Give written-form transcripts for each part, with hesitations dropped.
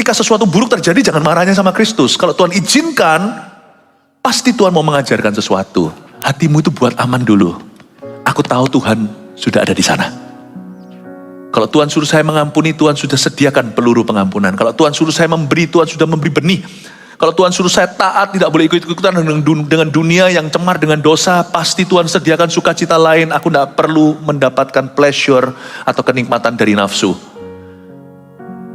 Ketika sesuatu buruk terjadi, jangan marahnya sama Kristus. Kalau Tuhan izinkan, pasti Tuhan mau mengajarkan sesuatu. Hatimu itu buat aman dulu. Aku tahu Tuhan sudah ada di sana. Kalau Tuhan suruh saya mengampuni, Tuhan sudah sediakan peluru pengampunan. Kalau Tuhan suruh saya memberi, Tuhan sudah memberi benih. Kalau Tuhan suruh saya taat, tidak boleh ikut-ikutan dengan dunia yang cemar dengan dosa, pasti Tuhan sediakan sukacita lain. Aku tidak perlu mendapatkan pleasure atau kenikmatan dari nafsu.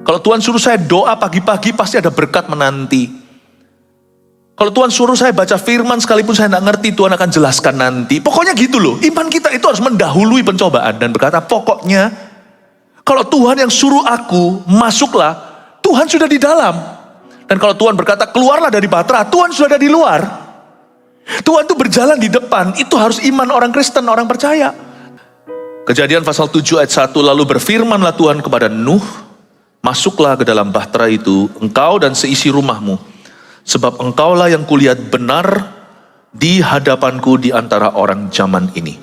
Kalau Tuhan suruh saya doa pagi-pagi, pasti ada berkat menanti. Kalau Tuhan suruh saya baca firman, sekalipun saya tidak ngerti, Tuhan akan jelaskan nanti. Pokoknya gitu loh, iman kita itu harus mendahului pencobaan. Dan berkata, pokoknya, kalau Tuhan yang suruh aku, masuklah, Tuhan sudah di dalam. Dan kalau Tuhan berkata, keluarlah dari Bahtera, Tuhan sudah ada di luar. Tuhan itu berjalan di depan, itu harus iman orang Kristen, orang percaya. Kejadian pasal 7 ayat 1, lalu berfirmanlah Tuhan kepada Nuh, masuklah ke dalam bahtera itu, engkau dan seisi rumahmu, sebab engkaulah yang kulihat benar di hadapanku di antara orang zaman ini.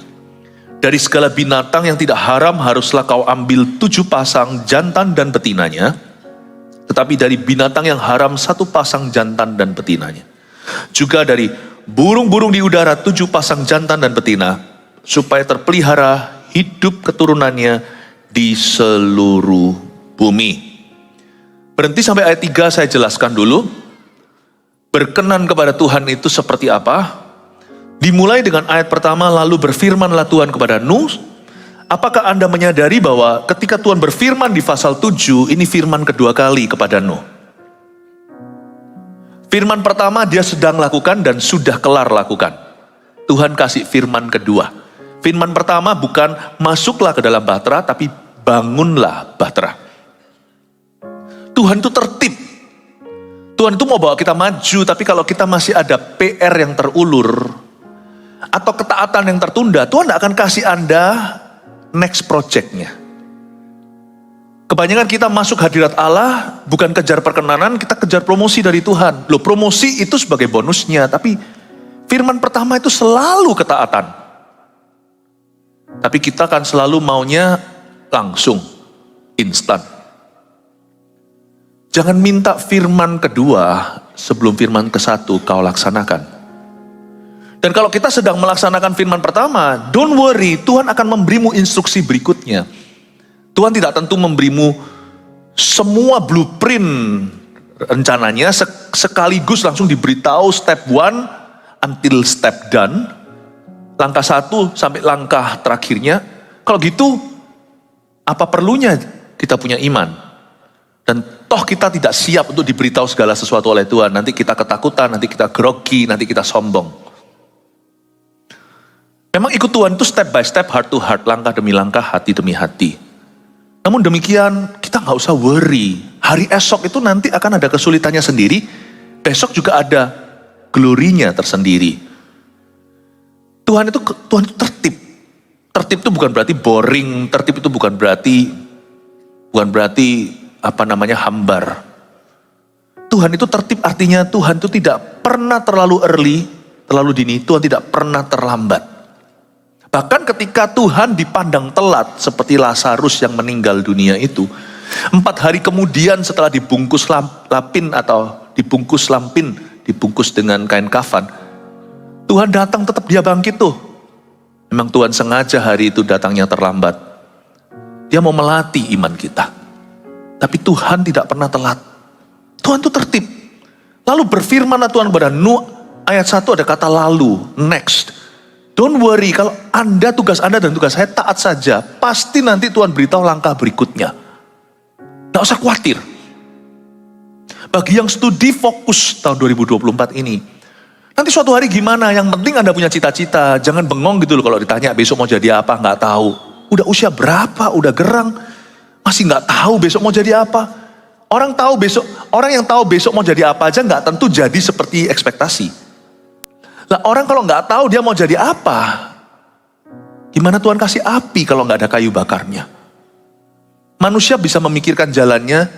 Dari segala binatang yang tidak haram haruslah kau ambil 7 pasang jantan dan betinanya, tetapi dari binatang yang haram 1 pasang jantan dan betinanya. Juga dari burung-burung di udara 7 pasang jantan dan betina, supaya terpelihara hidup keturunannya di seluruh bumi. Berhenti sampai ayat 3, saya jelaskan dulu. Berkenan kepada Tuhan itu seperti apa? Dimulai dengan ayat pertama, lalu berfirmanlah Tuhan kepada Nuh. Apakah Anda menyadari bahwa ketika Tuhan berfirman di pasal 7, ini firman kedua kali kepada Nuh. Firman pertama dia sedang lakukan dan sudah kelar lakukan. Tuhan kasih firman kedua. Firman pertama bukan masuklah ke dalam bahtera, tapi bangunlah bahtera. Tuhan itu tertib. Tuhan itu mau bawa kita maju, tapi kalau kita masih ada PR yang terulur, atau ketaatan yang tertunda, Tuhan tidak akan kasih Anda next project-nya. Kebanyakan kita masuk hadirat Allah, bukan kejar perkenanan, kita kejar promosi dari Tuhan. Loh, promosi itu sebagai bonusnya, tapi firman pertama itu selalu ketaatan. Tapi kita kan selalu maunya langsung, instan. Jangan minta firman kedua sebelum firman ke-1 kau laksanakan. Dan kalau kita sedang melaksanakan firman pertama, don't worry, Tuhan akan memberimu instruksi berikutnya. Tuhan tidak tentu memberimu semua blueprint rencananya sekaligus langsung diberitahu step 1 until step done. Langkah 1 sampai langkah terakhirnya. Kalau gitu, apa perlunya kita punya iman? Dan toh kita tidak siap untuk diberitahu segala sesuatu oleh Tuhan. Nanti kita ketakutan, nanti kita grogi, nanti kita sombong. Memang ikut Tuhan itu step by step, heart to heart, langkah demi langkah, hati demi hati. Namun demikian, kita nggak usah worry. Hari esok itu nanti akan ada kesulitannya sendiri. Besok juga ada glorinya tersendiri. Tuhan itu tertib. Tertib itu bukan berarti boring. Tertib itu bukan berarti hambar. Tuhan itu tertib, artinya Tuhan itu tidak pernah terlalu early, terlalu dini. Tuhan tidak pernah terlambat. Bahkan ketika Tuhan dipandang telat, seperti Lazarus yang meninggal dunia itu, 4 hari kemudian setelah dibungkus dibungkus dengan kain kafan, Tuhan datang, tetap dia bangkit tuh. Memang Tuhan sengaja hari itu datangnya terlambat. Dia mau melatih iman kita. Tapi Tuhan tidak pernah telat. Tuhan itu tertib. Lalu berfirmanlah Tuhan kepada Nuh, ayat 1 ada kata lalu, next. Don't worry, kalau tugas Anda dan tugas saya taat saja, pasti nanti Tuhan beritahu langkah berikutnya. Tidak usah khawatir. Bagi yang studi fokus tahun 2024 ini, nanti suatu hari gimana, yang penting Anda punya cita-cita. Jangan bengong gitu loh kalau ditanya besok mau jadi apa, nggak tahu. Udah usia berapa, udah gerang, masih nggak tahu besok mau jadi apa. Orang yang tahu besok mau jadi apa aja nggak tentu jadi seperti ekspektasi. Lah orang kalau nggak tahu dia mau jadi apa, gimana Tuhan kasih api kalau nggak ada kayu bakarnya? Manusia bisa memikirkan jalannya,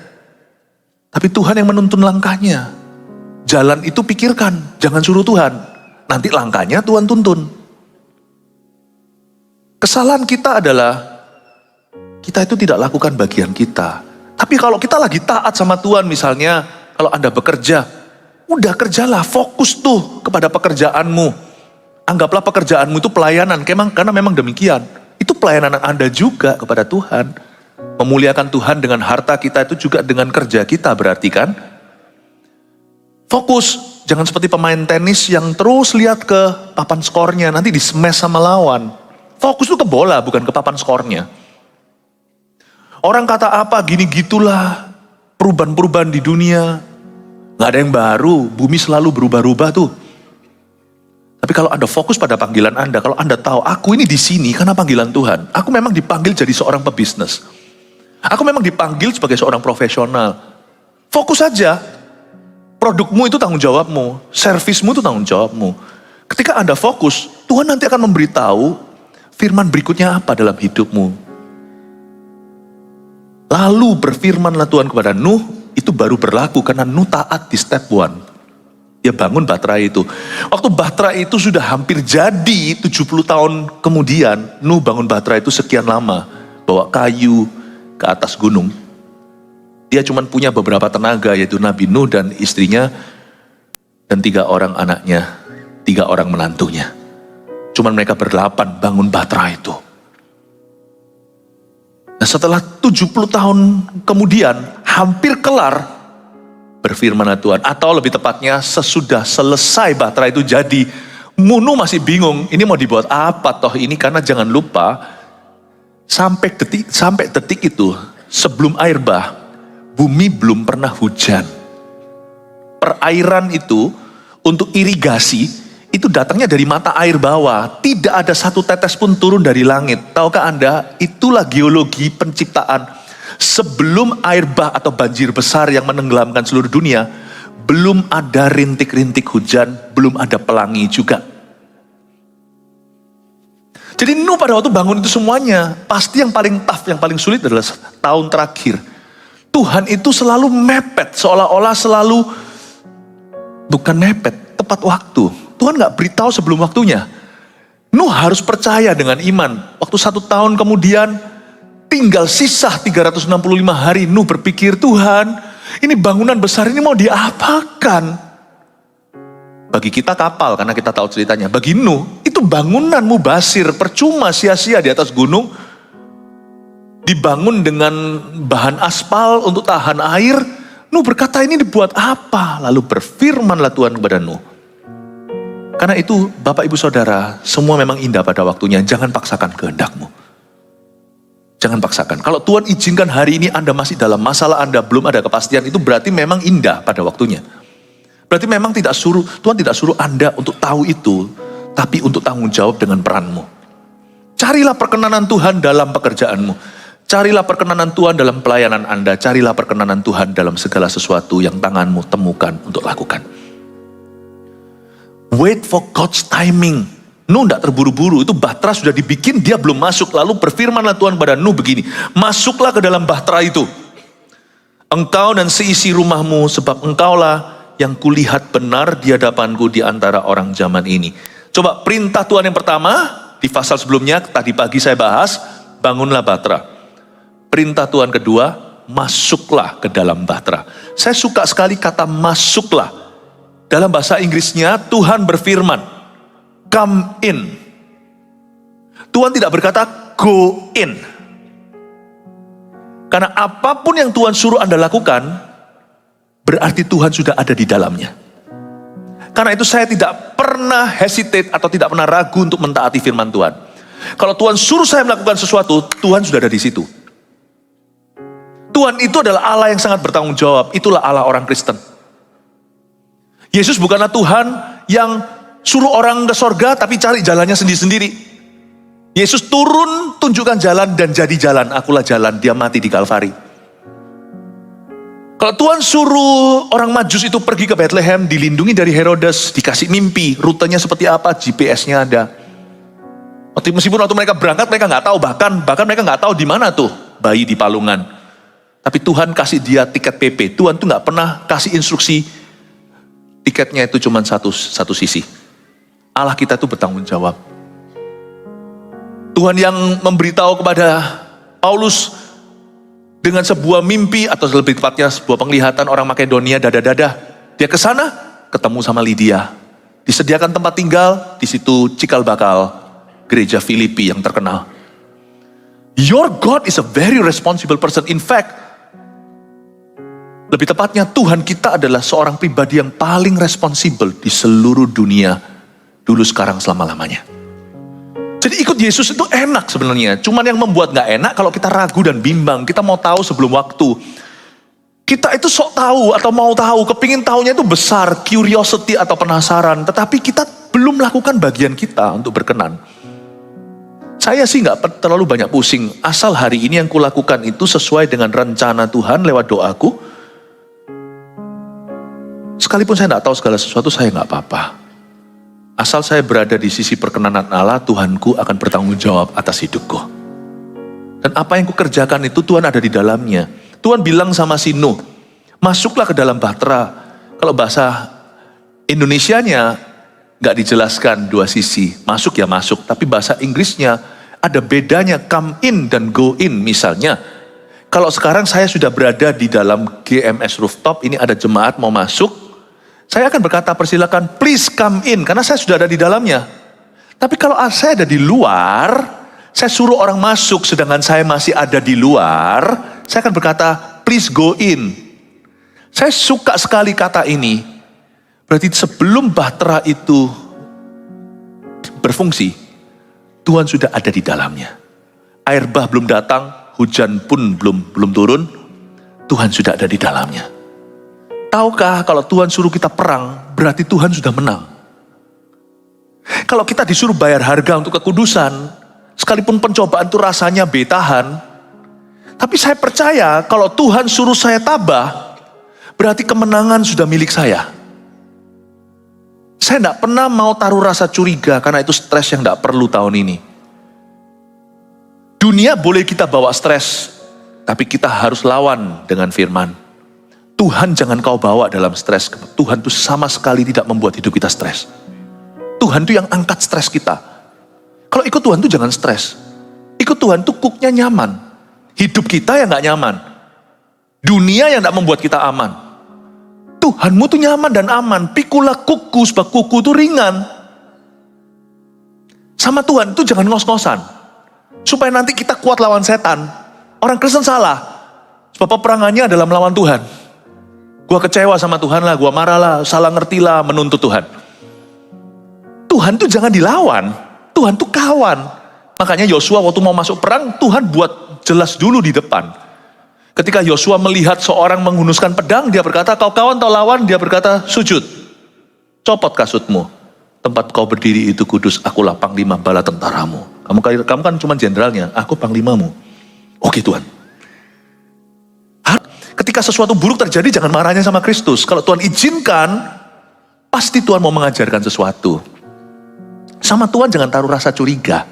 tapi Tuhan yang menuntun langkahnya. Jalan itu pikirkan, jangan suruh Tuhan. Nanti langkahnya Tuhan tuntun. Kesalahan kita adalah kita itu tidak lakukan bagian kita. Tapi kalau kita lagi taat sama Tuhan, misalnya kalau Anda bekerja, udah kerjalah, fokus tuh kepada pekerjaanmu. Anggaplah pekerjaanmu itu pelayanan, karena memang demikian. Itu pelayanan Anda juga kepada Tuhan. Memuliakan Tuhan dengan harta kita itu juga dengan kerja kita berarti kan. Fokus, jangan seperti pemain tenis yang terus lihat ke papan skornya, nanti di smash sama lawan. Fokus tuh ke bola, bukan ke papan skornya. Orang kata apa, gini gitulah, perubahan-perubahan di dunia. Gak ada yang baru, bumi selalu berubah-ubah tuh. Tapi kalau Anda fokus pada panggilan Anda, kalau Anda tahu, aku ini di sini karena panggilan Tuhan. Aku memang dipanggil jadi seorang pebisnis. Aku memang dipanggil sebagai seorang profesional. Fokus saja. Produkmu itu tanggung jawabmu. Servismu itu tanggung jawabmu. Ketika Anda fokus, Tuhan nanti akan memberitahu firman berikutnya apa dalam hidupmu. Lalu berfirmanlah Tuhan kepada Nuh, itu baru berlaku karena Nuh taat di step 1. Dia bangun Batra itu. Waktu Batra itu sudah hampir jadi 70 tahun kemudian, Nuh bangun Batra itu sekian lama. Bawa kayu ke atas gunung. Dia cuma punya beberapa tenaga, yaitu Nabi Nuh dan istrinya, dan 3 orang anaknya, 3 orang menantunya. Cuma mereka berdelapan bangun Batra itu. Nah setelah 70 tahun kemudian, hampir kelar, berfirmanlah Tuhan. Atau lebih tepatnya, sesudah selesai Batra itu jadi, Nuh masih bingung, ini mau dibuat apa toh ini, karena jangan lupa, sampai detik itu, sebelum air bah, bumi belum pernah hujan. Perairan itu, untuk irigasi, itu datangnya dari mata air bawah. Tidak ada satu tetes pun turun dari langit. Tahukah Anda, itulah geologi penciptaan. Sebelum air bah atau banjir besar yang menenggelamkan seluruh dunia, belum ada rintik-rintik hujan, belum ada pelangi juga. Jadi Nuh pada waktu bangun itu semuanya, pasti yang paling tough, yang paling sulit adalah tahun terakhir. Tuhan itu selalu mepet, seolah-olah selalu, bukan mepet, tepat waktu. Tuhan gak beritahu sebelum waktunya. Nuh harus percaya dengan iman. Waktu 1 tahun kemudian, tinggal sisa 365 hari, Nuh berpikir, Tuhan, ini bangunan besar ini mau diapakan? Bagi kita kapal, karena kita tahu ceritanya. Bagi Nuh, itu bangunan mubasir, percuma sia-sia di atas gunung. Dibangun dengan bahan aspal untuk tahan air. Nuh berkata, ini dibuat apa? Lalu berfirmanlah Tuhan kepada Nuh. Karena itu, Bapak Ibu Saudara, semua memang indah pada waktunya. Jangan paksakan kehendakmu. Jangan paksakan. Kalau Tuhan izinkan hari ini Anda masih dalam masalah Anda, belum ada kepastian, itu berarti memang indah pada waktunya. Berarti memang Tuhan tidak suruh Anda untuk tahu itu, tapi untuk tanggung jawab dengan peranmu. Carilah perkenanan Tuhan dalam pekerjaanmu. Carilah perkenanan Tuhan dalam pelayanan Anda. Carilah perkenanan Tuhan dalam segala sesuatu yang tanganmu temukan untuk lakukan. Wait for God's timing. Nuh tidak terburu-buru, itu Batra sudah dibikin, dia belum masuk. Lalu berfirmanlah Tuhan pada Nuh begini, masuklah ke dalam Batra itu. Engkau dan seisi rumahmu, sebab engkaulah yang kulihat benar di hadapanku di antara orang zaman ini. Coba perintah Tuhan yang pertama, di pasal sebelumnya, tadi pagi saya bahas, bangunlah Batra. Perintah Tuhan kedua, masuklah ke dalam Batra. Saya suka sekali kata masuklah. Dalam bahasa Inggrisnya, Tuhan berfirman, come in. Tuhan tidak berkata, go in. Karena apapun yang Tuhan suruh Anda lakukan, berarti Tuhan sudah ada di dalamnya. Karena itu saya tidak pernah hesitate atau tidak pernah ragu untuk mentaati firman Tuhan. Kalau Tuhan suruh saya melakukan sesuatu, Tuhan sudah ada di situ. Tuhan itu adalah Allah yang sangat bertanggung jawab. Itulah Allah orang Kristen. Yesus bukanlah Tuhan yang suruh orang ke sorga tapi cari jalannya sendiri-sendiri. Yesus turun, tunjukkan jalan dan jadi jalan. Akulah jalan, dia mati di Kalvari. Kalau Tuhan suruh orang Majus itu pergi ke Bethlehem, dilindungi dari Herodes, dikasih mimpi, rutenya seperti apa, GPS-nya ada. Meskipun waktu mereka berangkat, mereka nggak tahu, bahkan mereka nggak tahu di mana tuh bayi di palungan. Tapi Tuhan kasih dia tiket PP. Tuhan tuh nggak pernah kasih instruksi. Tiketnya itu cuma satu sisi. Allah kita itu bertanggung jawab. Tuhan yang memberitahu kepada Paulus, dengan sebuah mimpi atau lebih tepatnya sebuah penglihatan orang Makedonia dadah-dadah. Dia ke sana, ketemu sama Lydia. Disediakan tempat tinggal, di situ cikal bakal gereja Filipi yang terkenal. Your God is a very responsible person. In fact, lebih tepatnya Tuhan kita adalah seorang pribadi yang paling responsibel di seluruh dunia. Dulu, sekarang, selama-lamanya. Jadi ikut Yesus itu enak sebenarnya. Cuman yang membuat gak enak kalau kita ragu dan bimbang. Kita mau tahu sebelum waktu. Kita itu sok tahu atau mau tahu. Kepingin tahunya itu besar. Curiosity atau penasaran. Tetapi kita belum melakukan bagian kita untuk berkenan. Saya sih gak terlalu banyak pusing. Asal hari ini yang kulakukan itu sesuai dengan rencana Tuhan lewat doaku. Sekalipun saya gak tahu segala sesuatu, saya gak apa-apa. Asal saya berada di sisi perkenanan Allah, Tuhanku akan bertanggung jawab atas hidupku. Dan apa yang kukerjakan itu Tuhan ada di dalamnya. Tuhan bilang sama si Nuh, masuklah ke dalam bahtera. Kalau bahasa Indonesianya gak dijelaskan dua sisi, masuk ya masuk. Tapi bahasa Inggrisnya ada bedanya come in dan go in misalnya. Kalau sekarang saya sudah berada di dalam GMS rooftop, ini ada jemaat mau masuk. Saya akan berkata persilakan please come in karena saya sudah ada di dalamnya. Tapi kalau saya ada di luar, saya suruh orang masuk sedangkan saya masih ada di luar, saya akan berkata please go in. Saya suka sekali kata ini. Berarti sebelum bahtera itu berfungsi, Tuhan sudah ada di dalamnya. Air bah belum datang, hujan pun belum turun, Tuhan sudah ada di dalamnya. Tahukah kalau Tuhan suruh kita perang, berarti Tuhan sudah menang. Kalau kita disuruh bayar harga untuk kekudusan, sekalipun pencobaan itu rasanya betahan, tapi saya percaya kalau Tuhan suruh saya tabah, berarti kemenangan sudah milik saya. Saya tidak pernah mau taruh rasa curiga, karena itu stres yang tidak perlu tahun ini. Dunia boleh kita bawa stres, tapi kita harus lawan dengan firman. Tuhan jangan kau bawa dalam stres. Tuhan itu sama sekali tidak membuat hidup kita stres. Tuhan itu yang angkat stres kita. Kalau ikut Tuhan itu jangan stres. Ikut Tuhan itu kuknya nyaman. Hidup kita yang gak nyaman. Dunia yang gak membuat kita aman. Tuhanmu tuh nyaman dan aman. Pikulah kuku, sebab kuku itu ringan. Sama Tuhan itu jangan ngos-ngosan. Supaya nanti kita kuat lawan setan. Orang Kristen salah. Sebab peperangannya adalah melawan Tuhan. Gua kecewa sama Tuhan lah, gua marah lah, salah ngerti lah, menuntut Tuhan. Tuhan tuh jangan dilawan, Tuhan tuh kawan. Makanya Yosua waktu mau masuk perang, Tuhan buat jelas dulu di depan. Ketika Yosua melihat seorang menghunuskan pedang, dia berkata, kau kawan atau lawan? Dia berkata, sujud. Copot kasutmu. Tempat kau berdiri itu kudus, akulah panglima bala tentaramu. Kamu kan cuma jenderalnya, aku panglimamu. Oke Tuhan. Ketika sesuatu buruk terjadi, jangan marahnya sama Kristus. Kalau Tuhan izinkan, pasti Tuhan mau mengajarkan sesuatu. Sama Tuhan jangan taruh rasa curiga.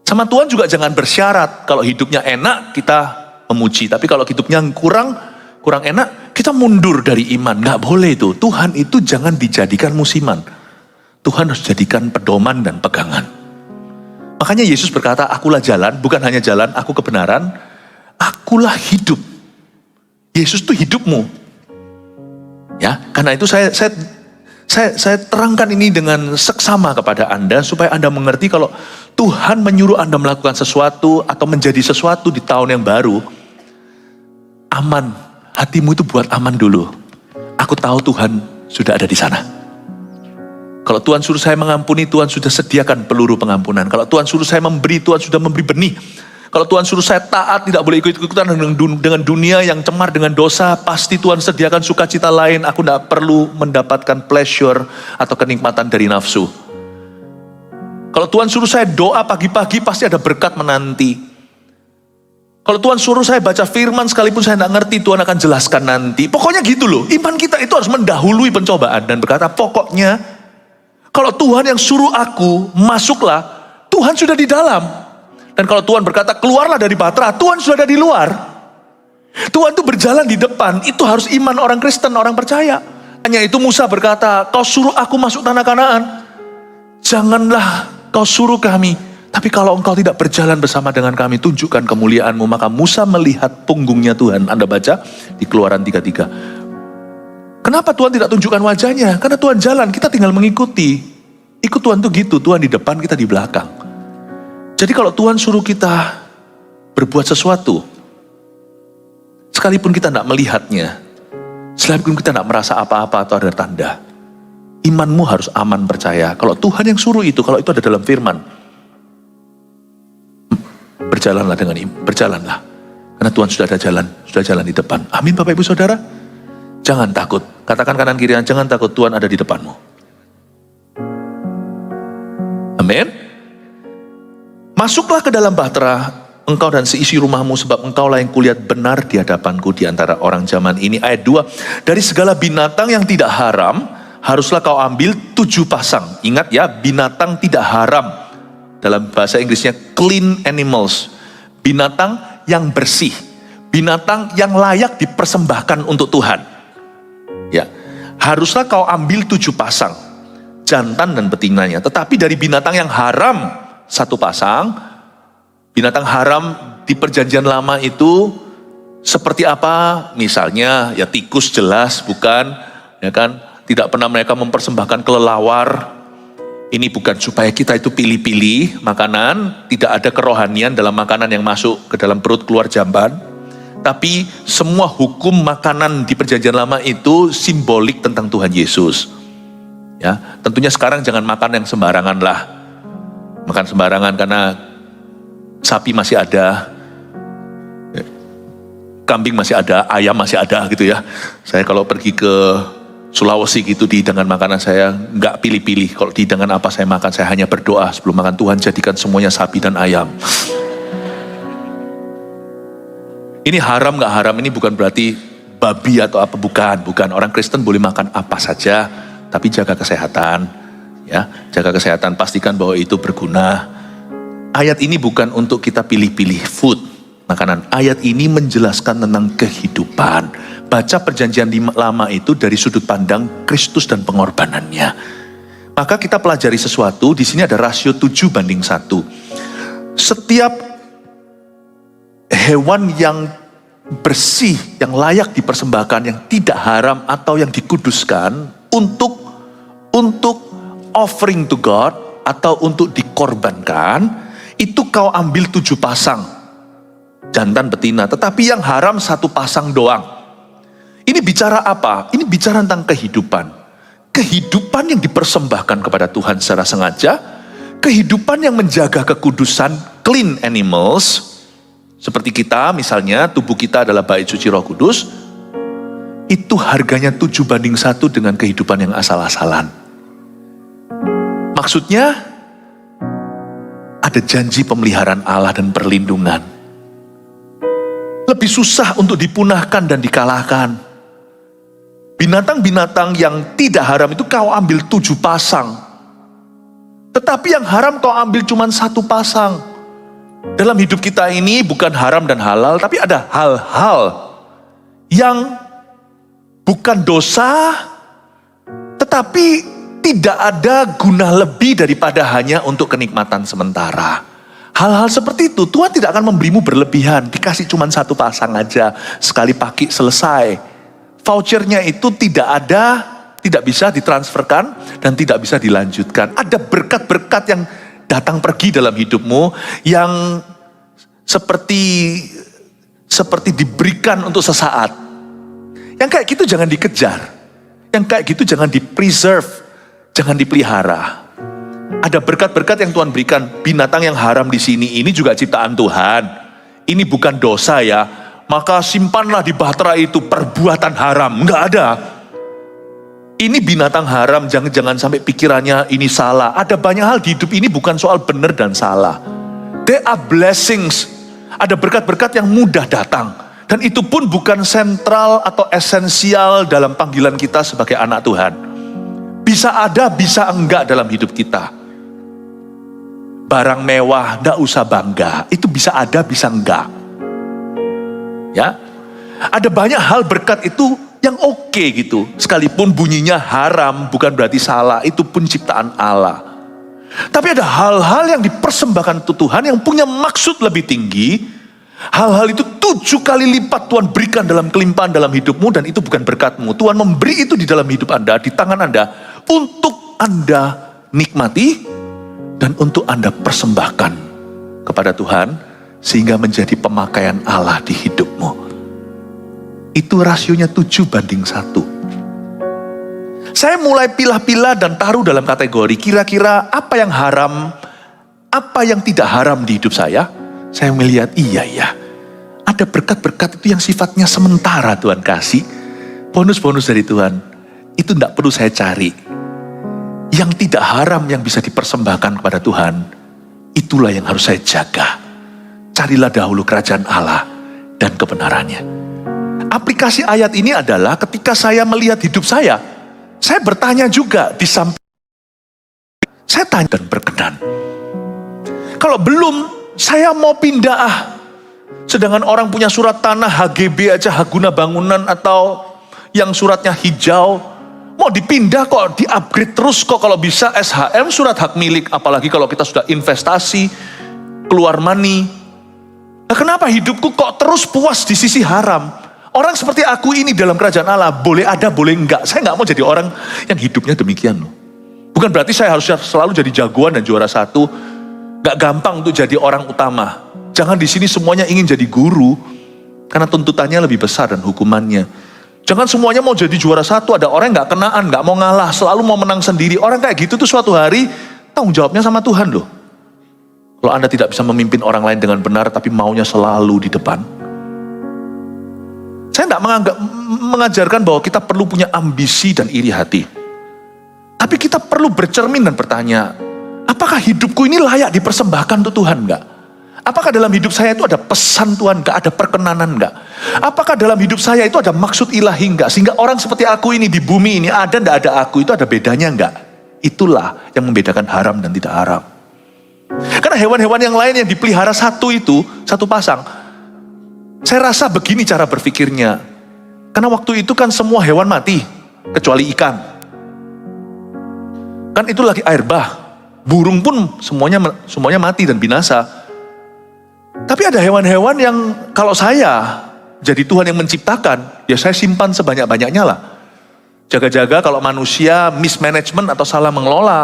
Sama Tuhan juga jangan bersyarat. Kalau hidupnya enak, kita memuji. Tapi kalau hidupnya kurang enak, kita mundur dari iman. Gak boleh itu. Tuhan itu jangan dijadikan musiman. Tuhan harus jadikan pedoman dan pegangan. Makanya Yesus berkata, akulah jalan, bukan hanya jalan, aku kebenaran, akulah hidup. Yesus itu hidupmu. Ya, karena itu saya terangkan ini dengan seksama kepada Anda supaya Anda mengerti kalau Tuhan menyuruh Anda melakukan sesuatu atau menjadi sesuatu di tahun yang baru. Aman, hatimu itu buat aman dulu. Aku tahu Tuhan sudah ada di sana. Kalau Tuhan suruh saya mengampuni, Tuhan sudah sediakan peluru pengampunan. Kalau Tuhan suruh saya memberi, Tuhan sudah memberi benih. Kalau Tuhan suruh saya taat, tidak boleh ikut-ikutan dengan dunia yang cemar dengan dosa, pasti Tuhan sediakan sukacita lain. Aku tidak perlu mendapatkan pleasure atau kenikmatan dari nafsu. Kalau Tuhan suruh saya doa pagi-pagi, pasti ada berkat menanti. Kalau Tuhan suruh saya baca firman, sekalipun saya tidak ngerti, Tuhan akan jelaskan nanti. Pokoknya gitu loh, iman kita itu harus mendahului pencobaan. Dan berkata, pokoknya, kalau Tuhan yang suruh aku, masuklah, Tuhan sudah di dalam. Dan kalau Tuhan berkata, keluarlah dari bahtera, Tuhan sudah ada di luar. Tuhan itu berjalan di depan, itu harus iman orang Kristen, orang percaya. Hanya itu Musa berkata, kau suruh aku masuk tanah Kanaan. Janganlah kau suruh kami, Tapi kalau engkau tidak berjalan bersama dengan kami, tunjukkan kemuliaan-Mu. Maka Musa melihat punggungnya Tuhan. Anda baca di Keluaran 3:3. Kenapa Tuhan tidak tunjukkan wajahnya? Karena Tuhan jalan, kita tinggal mengikuti. Ikut Tuhan tuh gitu, Tuhan di depan, kita di belakang. Jadi kalau Tuhan suruh kita berbuat sesuatu, sekalipun kita tidak melihatnya, sekalipun kita tidak merasa apa-apa atau ada tanda, imanmu harus aman percaya. Kalau Tuhan yang suruh itu, kalau itu ada dalam firman, berjalanlah dengan berjalanlah. Karena Tuhan sudah ada jalan, sudah jalan di depan. Amin Bapak Ibu Saudara. Jangan takut. Katakan kanan kiri, jangan takut, Tuhan ada di depanmu. Amin. Masuklah ke dalam bahtera engkau dan seisi rumahmu, sebab engkaulah yang kulihat benar di hadapanku di antara orang zaman ini. Ayat 2, dari segala binatang yang tidak haram, haruslah kau ambil 7 pasang. Ingat ya, binatang tidak haram. Dalam bahasa Inggrisnya clean animals. Binatang yang bersih. Binatang yang layak dipersembahkan untuk Tuhan. Ya, haruslah kau ambil 7 pasang. Jantan dan betinanya. Tetapi dari binatang yang haram 1 pasang. Binatang haram di perjanjian lama itu seperti apa? Misalnya ya tikus jelas bukan, ya kan? Tidak pernah mereka mempersembahkan kelelawar. Ini bukan supaya kita itu pilih-pilih makanan, tidak ada kerohanian dalam makanan yang masuk ke dalam perut keluar jamban. Tapi semua hukum makanan di perjanjian lama itu simbolik tentang Tuhan Yesus. Ya, tentunya sekarang jangan makan yang sembarangan lah. Makan sembarangan karena sapi masih ada, kambing masih ada, ayam masih ada gitu ya. Saya kalau pergi ke Sulawesi gitu, di hidangan makanan saya nggak pilih-pilih. Kalau di hidangan apa saya makan, saya hanya berdoa sebelum makan, Tuhan jadikan semuanya sapi dan ayam. Ini haram nggak haram, ini bukan berarti babi atau apa, bukan. Orang Kristen boleh makan apa saja, tapi jaga kesehatan, ya, jaga kesehatan, pastikan bahwa itu berguna. Ayat ini bukan untuk kita pilih-pilih food, makanan. Ayat ini menjelaskan tentang kehidupan. Baca perjanjian lama itu dari sudut pandang Kristus dan pengorbanannya. Maka kita pelajari sesuatu, di sini ada rasio 7:1. Setiap hewan yang bersih, yang layak dipersembahkan, yang tidak haram atau yang dikuduskan untuk offering to God atau untuk dikorbankan, itu kau ambil 7 pasang jantan betina, tetapi yang haram 1 pasang doang. Ini bicara apa? Ini bicara tentang kehidupan. Kehidupan yang dipersembahkan kepada Tuhan secara sengaja, kehidupan yang menjaga kekudusan, clean animals. Seperti kita misalnya, tubuh kita adalah bait suci Roh Kudus, itu harganya 7:1 dengan kehidupan yang asal-asalan. Maksudnya, ada janji pemeliharaan Allah dan perlindungan. Lebih susah untuk dipunahkan dan dikalahkan. Binatang-binatang yang tidak haram itu kau ambil 7 pasang. Tetapi yang haram kau ambil cuma 1 pasang. Dalam hidup kita ini bukan haram dan halal, tapi ada hal-hal yang bukan dosa, tetapi tidak ada guna lebih daripada hanya untuk kenikmatan sementara. Hal-hal seperti itu Tuhan tidak akan memberimu berlebihan, dikasih cuma 1 pasang aja, sekali pakai selesai. Vouchernya itu tidak ada, tidak bisa ditransferkan dan tidak bisa dilanjutkan. Ada berkat-berkat yang datang pergi dalam hidupmu yang seperti diberikan untuk sesaat. Yang kayak gitu jangan dikejar. Yang kayak gitu jangan di-preserve, jangan dipelihara. Ada berkat-berkat yang Tuhan berikan. Binatang yang haram di sini ini juga ciptaan Tuhan. Ini bukan dosa ya. Maka simpanlah di bahtera itu perbuatan haram. Enggak ada. Ini binatang haram, jangan sampai pikirannya ini salah. Ada banyak hal di hidup ini bukan soal benar dan salah. There are blessings. Ada berkat-berkat yang mudah datang. Dan itu pun bukan sentral atau esensial dalam panggilan kita sebagai anak Tuhan. Bisa ada, bisa enggak dalam hidup kita. Barang mewah, enggak usah bangga. Itu bisa ada, bisa enggak. Ya, ada banyak hal berkat itu yang oke gitu. Sekalipun bunyinya haram bukan berarti salah, itu pun ciptaan Allah. Tapi ada hal-hal yang dipersembahkan untuk Tuhan yang punya maksud lebih tinggi. Hal-hal itu 7 kali lipat Tuhan berikan dalam kelimpahan dalam hidupmu, dan itu bukan berkatmu. Tuhan memberi itu di dalam hidup Anda, di tangan Anda, untuk Anda nikmati dan untuk Anda persembahkan kepada Tuhan, sehingga menjadi pemakaian Allah di hidupmu. Itu rasionya 7:1. Saya mulai pilah-pilah dan taruh dalam kategori kira-kira apa yang haram, apa yang tidak haram di hidup saya. Saya melihat iya, ada berkat-berkat itu yang sifatnya sementara Tuhan kasih. Bonus-bonus dari Tuhan, itu tidak perlu saya cari. Yang tidak haram yang bisa dipersembahkan kepada Tuhan, itulah yang harus saya jaga. Carilah dahulu kerajaan Allah dan kebenarannya. Aplikasi ayat ini adalah ketika saya melihat hidup saya bertanya juga di samping. Saya tanya dan berkenan. Kalau belum, saya mau pindah. Sedangkan orang punya surat tanah HGB aja, hak guna bangunan, atau yang suratnya hijau, mau dipindah kok, di-upgrade terus kok kalau bisa SHM, surat hak milik. Apalagi kalau kita sudah investasi, keluar money. Nah, kenapa hidupku kok terus puas di sisi haram? Orang seperti aku ini dalam kerajaan Allah, boleh ada, boleh enggak. Saya enggak mau jadi orang yang hidupnya demikian loh. Bukan berarti saya harus selalu jadi jagoan dan juara satu. Enggak gampang untuk jadi orang utama. Jangan di sini semuanya ingin jadi guru, karena tuntutannya lebih besar dan hukumannya. Jangan semuanya mau jadi juara satu, ada orang yang enggak kenaan, enggak mau ngalah, selalu mau menang sendiri. Orang kayak gitu tuh suatu hari tanggung jawabnya sama Tuhan loh. Kalau Anda tidak bisa memimpin orang lain dengan benar, tapi maunya selalu di depan. Saya tidak mengajarkan bahwa kita perlu punya ambisi dan iri hati. Tapi kita perlu bercermin dan bertanya, apakah hidupku ini layak dipersembahkan untuk Tuhan enggak? Apakah dalam hidup saya itu ada pesan Tuhan enggak? Ada perkenanan enggak? Apakah dalam hidup saya itu ada maksud ilahi enggak? Sehingga orang seperti aku ini di bumi ini, ada enggak ada aku, itu ada bedanya enggak? Itulah yang membedakan haram dan tidak haram. Karena hewan-hewan yang lain yang dipelihara satu pasang, saya rasa begini cara berpikirnya. Karena waktu itu kan semua hewan mati, kecuali ikan. Kan itu lagi air bah. Burung pun semuanya mati dan binasa. Tapi ada hewan-hewan yang kalau saya jadi Tuhan yang menciptakan, ya saya simpan sebanyak-banyaknya lah. Jaga-jaga kalau manusia mismanagement atau salah mengelola.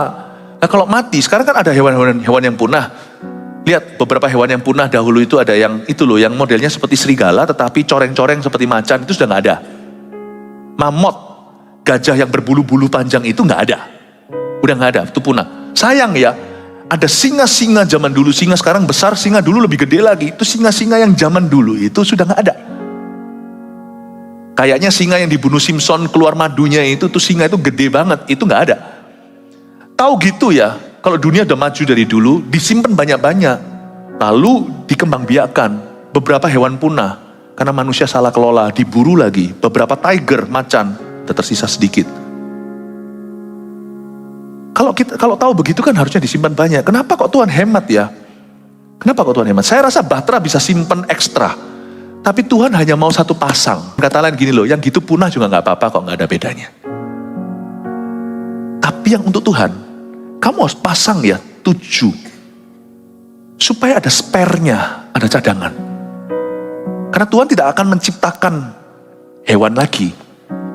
Nah kalau mati, sekarang kan ada hewan-hewan yang punah. Lihat beberapa hewan yang punah dahulu itu ada yang itu loh, yang modelnya seperti serigala tetapi coreng-coreng seperti macan, itu sudah nggak ada. Mamut, gajah yang berbulu-bulu panjang itu nggak ada. Udah nggak ada, itu punah. Sayang ya, ada singa-singa zaman dulu, singa sekarang besar, singa dulu lebih gede lagi. Itu singa-singa yang zaman dulu itu sudah nggak ada. Kayaknya singa yang dibunuh Simpson keluar madunya itu tuh singa itu gede banget, itu nggak ada. Tahu gitu ya. Kalau dunia udah maju dari dulu, disimpan banyak-banyak. Lalu dikembangbiakkan. Beberapa hewan punah. Karena manusia salah kelola, diburu lagi. Beberapa tiger, macan, udah tersisa sedikit. Kalau tahu begitu kan harusnya disimpan banyak. Kenapa kok Tuhan hemat ya? Kenapa kok Tuhan hemat? Saya rasa Bahtera bisa simpan ekstra. Tapi Tuhan hanya mau satu pasang. Kata lain gini loh, yang gitu punah juga gak apa-apa kok, gak ada bedanya. Tapi yang untuk Tuhan, kamu harus pasang ya 7. Supaya ada spare-nya, ada cadangan. Karena Tuhan tidak akan menciptakan hewan lagi.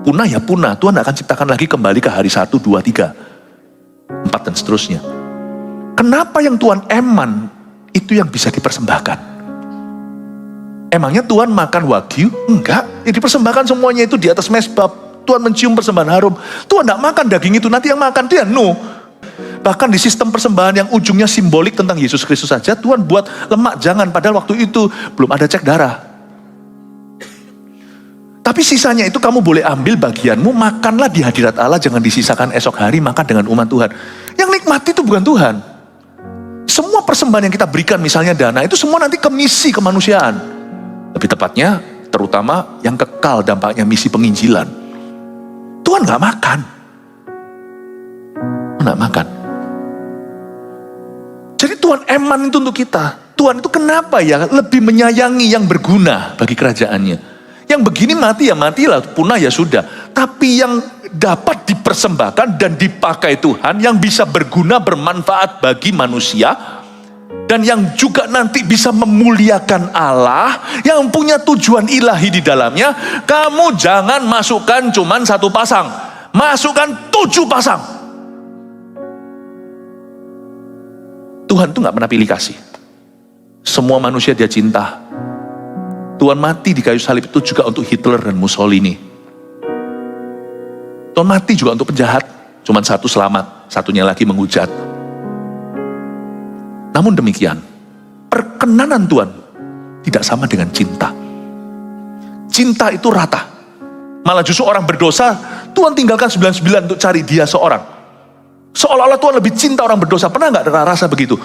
Punah ya punah, Tuhan akan ciptakan lagi kembali ke hari 1, 2, 3, 4 dan seterusnya. Kenapa yang Tuhan eman itu yang bisa dipersembahkan? Emangnya Tuhan makan wagyu? Enggak, yang dipersembahkan semuanya itu di atas mezbah. Tuhan mencium persembahan harum. Tuhan tidak makan daging itu, nanti yang makan dia Bahkan di sistem persembahan yang ujungnya simbolik tentang Yesus Kristus saja, Tuhan buat lemak jangan, padahal waktu itu belum ada cek darah. Tapi sisanya itu kamu boleh ambil bagianmu, makanlah di hadirat Allah, jangan disisakan esok hari makan dengan umat Tuhan. Yang nikmati itu bukan Tuhan. Semua persembahan yang kita berikan, misalnya dana, itu semua nanti ke misi kemanusiaan. Lebih tepatnya, terutama yang kekal dampaknya misi penginjilan. Tuhan gak makan. Nggak makan. Jadi Tuhan eman itu untuk kita. Tuhan itu kenapa ya lebih menyayangi yang berguna bagi kerajaannya. Yang begini mati ya matilah, punah ya sudah. Tapi yang dapat dipersembahkan dan dipakai Tuhan, yang bisa berguna, bermanfaat bagi manusia, dan yang juga nanti bisa memuliakan Allah, yang punya tujuan ilahi di dalamnya. Kamu jangan masukkan cuman 1 pasang, masukkan 7 pasang. Tuhan tuh gak pernah pilih kasih. Semua manusia dia cinta. Tuhan mati di kayu salib itu juga untuk Hitler dan Mussolini. Tuhan mati juga untuk penjahat. Cuman 1 selamat, satunya lagi menghujat. Namun demikian, perkenanan Tuhan tidak sama dengan cinta. Cinta itu rata. Malah justru orang berdosa, Tuhan tinggalkan 99 untuk cari dia seorang. Seolah-olah Tuhan lebih cinta orang berdosa. Pernah gak rasa begitu?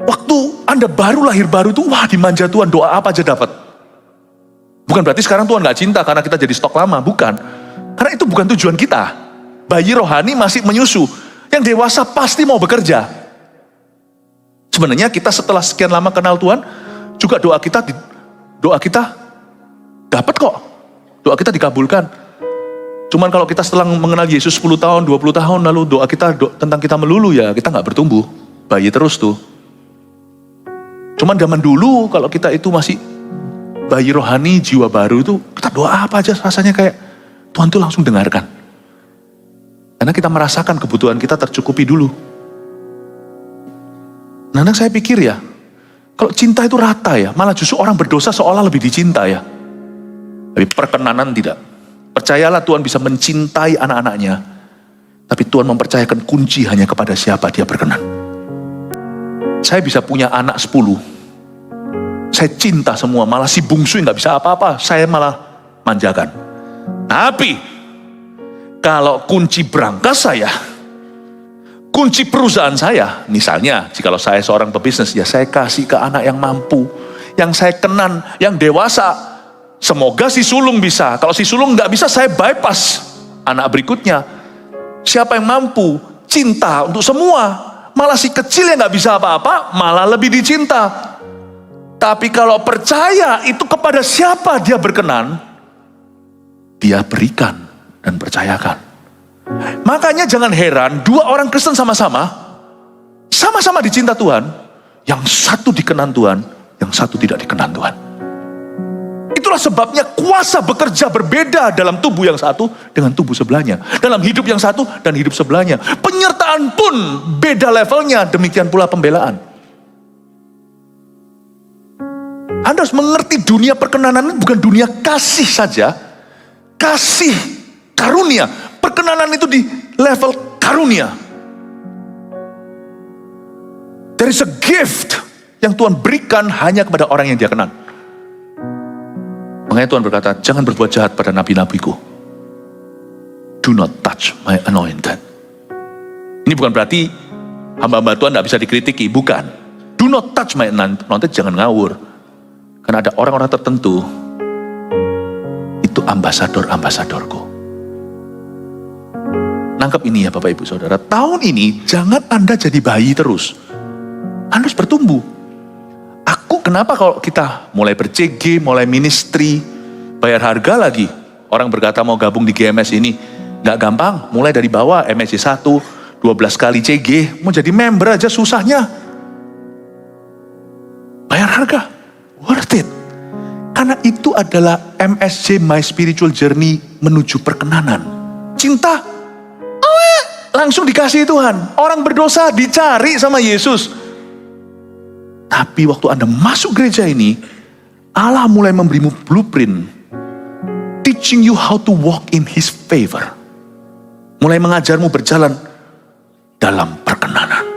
Waktu Anda baru lahir baru itu, wah dimanja Tuhan, doa apa aja dapat. Bukan berarti sekarang Tuhan gak cinta karena kita jadi stok lama, bukan. Karena itu bukan tujuan kita. Bayi rohani masih menyusu, yang dewasa pasti mau bekerja. Sebenarnya kita setelah sekian lama kenal Tuhan, juga doa kita dapat kok. Doa kita dikabulkan. Cuman kalau kita setelah mengenal Yesus 10 tahun, 20 tahun, lalu doa kita tentang kita melulu, ya kita gak bertumbuh. Bayi terus tuh. Cuman zaman dulu kalau kita itu masih bayi rohani, jiwa baru itu, kita doa apa aja rasanya kayak Tuhan tuh langsung dengarkan. Karena kita merasakan kebutuhan kita tercukupi dulu. Nah, saya pikir ya, kalau cinta itu rata ya, malah justru orang berdosa seolah lebih dicinta ya. Tapi perkenanan tidak. Percayalah Tuhan bisa mencintai anak-anaknya, tapi Tuhan mempercayakan kunci hanya kepada siapa dia berkenan. Saya bisa punya anak 10. Saya cinta semua, malah si bungsu yang gak bisa apa-apa, saya malah manjakan. Tapi, kalau kunci berangkas saya, kunci perusahaan saya, misalnya, jikalau saya seorang pebisnis, ya saya kasih ke anak yang mampu, yang saya kenan, yang dewasa. Semoga si sulung bisa, kalau si sulung gak bisa, saya bypass anak berikutnya. Siapa yang mampu, cinta untuk semua. Malah si kecil yang gak bisa apa-apa, malah lebih dicinta. Tapi kalau percaya itu kepada siapa dia berkenan, dia berikan dan percayakan. Makanya jangan heran, 2 orang Kristen sama-sama dicinta Tuhan, yang satu dikenan Tuhan, yang satu tidak dikenan Tuhan. Itulah sebabnya kuasa bekerja berbeda dalam tubuh yang satu dengan tubuh sebelahnya. Dalam hidup yang satu dan hidup sebelahnya. Penyertaan pun beda levelnya, demikian pula pembelaan. Anda harus mengerti dunia perkenanan bukan dunia kasih saja. Kasih, karunia. Perkenanan itu di level karunia. There is a gift yang Tuhan berikan hanya kepada orang yang dia kenal. Makanya Tuhan berkata, jangan berbuat jahat pada nabi-nabiku. Do not touch my anointed. Ini bukan berarti hamba-hamba Tuhan tidak bisa dikritiki, bukan. Do not touch my anointed, jangan ngawur. Karena ada orang-orang tertentu, itu ambasador-ambasadorku. Nangkep ini ya Bapak Ibu Saudara, tahun ini jangan Anda jadi bayi terus. Anda harus bertumbuh. Kenapa kalau kita mulai ber-CG, mulai ministry, bayar harga lagi. Orang berkata mau gabung di GMS ini, gak gampang, mulai dari bawah, MSC 1, 12 kali CG, mau jadi member aja susahnya. Bayar harga. Worth it. Karena itu adalah MSJ My Spiritual Journey menuju perkenanan. Cinta, langsung dikasih Tuhan. Orang berdosa dicari sama Yesus. Tapi waktu Anda masuk gereja ini, Allah mulai memberimu blueprint. Teaching you how to walk in His favor. Mulai mengajarmu berjalan dalam perkenanan.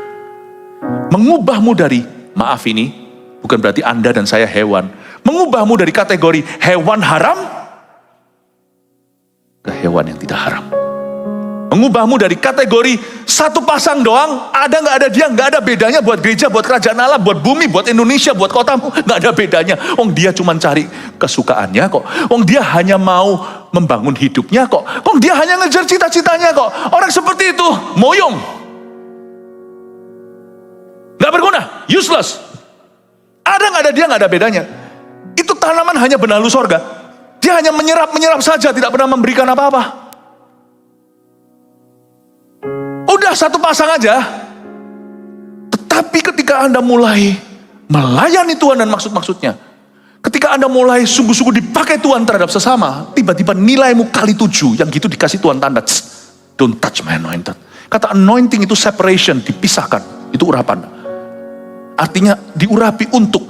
Mengubahmu dari, maaf ini, bukan berarti Anda dan saya hewan. Mengubahmu dari kategori hewan haram ke hewan yang tidak haram. Mengubahmu dari kategori 1 pasang doang, ada nggak ada dia, nggak ada bedanya buat gereja, buat kerajaan Allah, buat bumi, buat Indonesia, buat kotamu, nggak ada bedanya. Dia cuma cari kesukaannya kok. Dia hanya mau membangun hidupnya kok. Dia hanya ngejar cita-citanya kok. Orang seperti itu moyong, nggak berguna, useless. Ada nggak ada dia, nggak ada bedanya. Itu tanaman hanya benalu sorga. Dia hanya menyerap saja, tidak pernah memberikan apa-apa. Udah satu pasang aja. Tetapi ketika Anda mulai melayani Tuhan dan maksud-maksudnya, ketika Anda mulai sungguh-sungguh dipakai Tuhan terhadap sesama, tiba-tiba nilaimu kali 7, yang gitu dikasih Tuhan tanda, don't touch my anointed. Kata anointing itu separation, dipisahkan, itu urapan. Artinya diurapi untuk.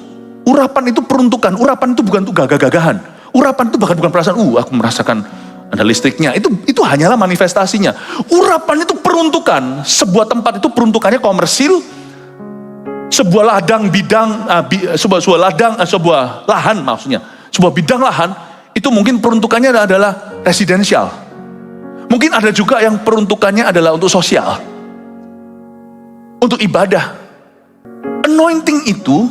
Urapan itu peruntukan, urapan itu bukan untuk gagah-gagahan. Urapan itu bahkan bukan perasaan, aku merasakan ada listriknya, itu hanyalah manifestasinya. Urapan itu peruntukan, sebuah tempat itu peruntukannya komersil, sebuah ladang bidang, sebuah lahan maksudnya, sebuah bidang lahan, itu mungkin peruntukannya adalah residensial. Mungkin ada juga yang peruntukannya adalah untuk sosial, untuk ibadah. Anointing itu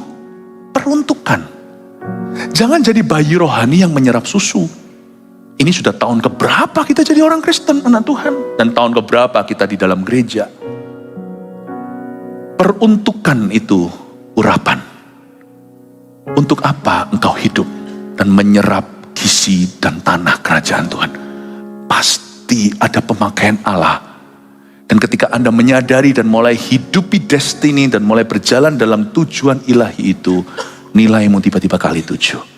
peruntukan. Jangan jadi bayi rohani yang menyerap susu. Ini sudah tahun keberapa kita jadi orang Kristen, anak Tuhan, dan tahun keberapa kita di dalam gereja. Peruntukan itu urapan. Untuk apa engkau hidup dan menyerap gizi dan tanah kerajaan Tuhan? Pasti ada pemakaian Allah. Dan ketika Anda menyadari dan mulai hidupi destiny dan mulai berjalan dalam tujuan ilahi itu, nilaimu tiba-tiba kali 7.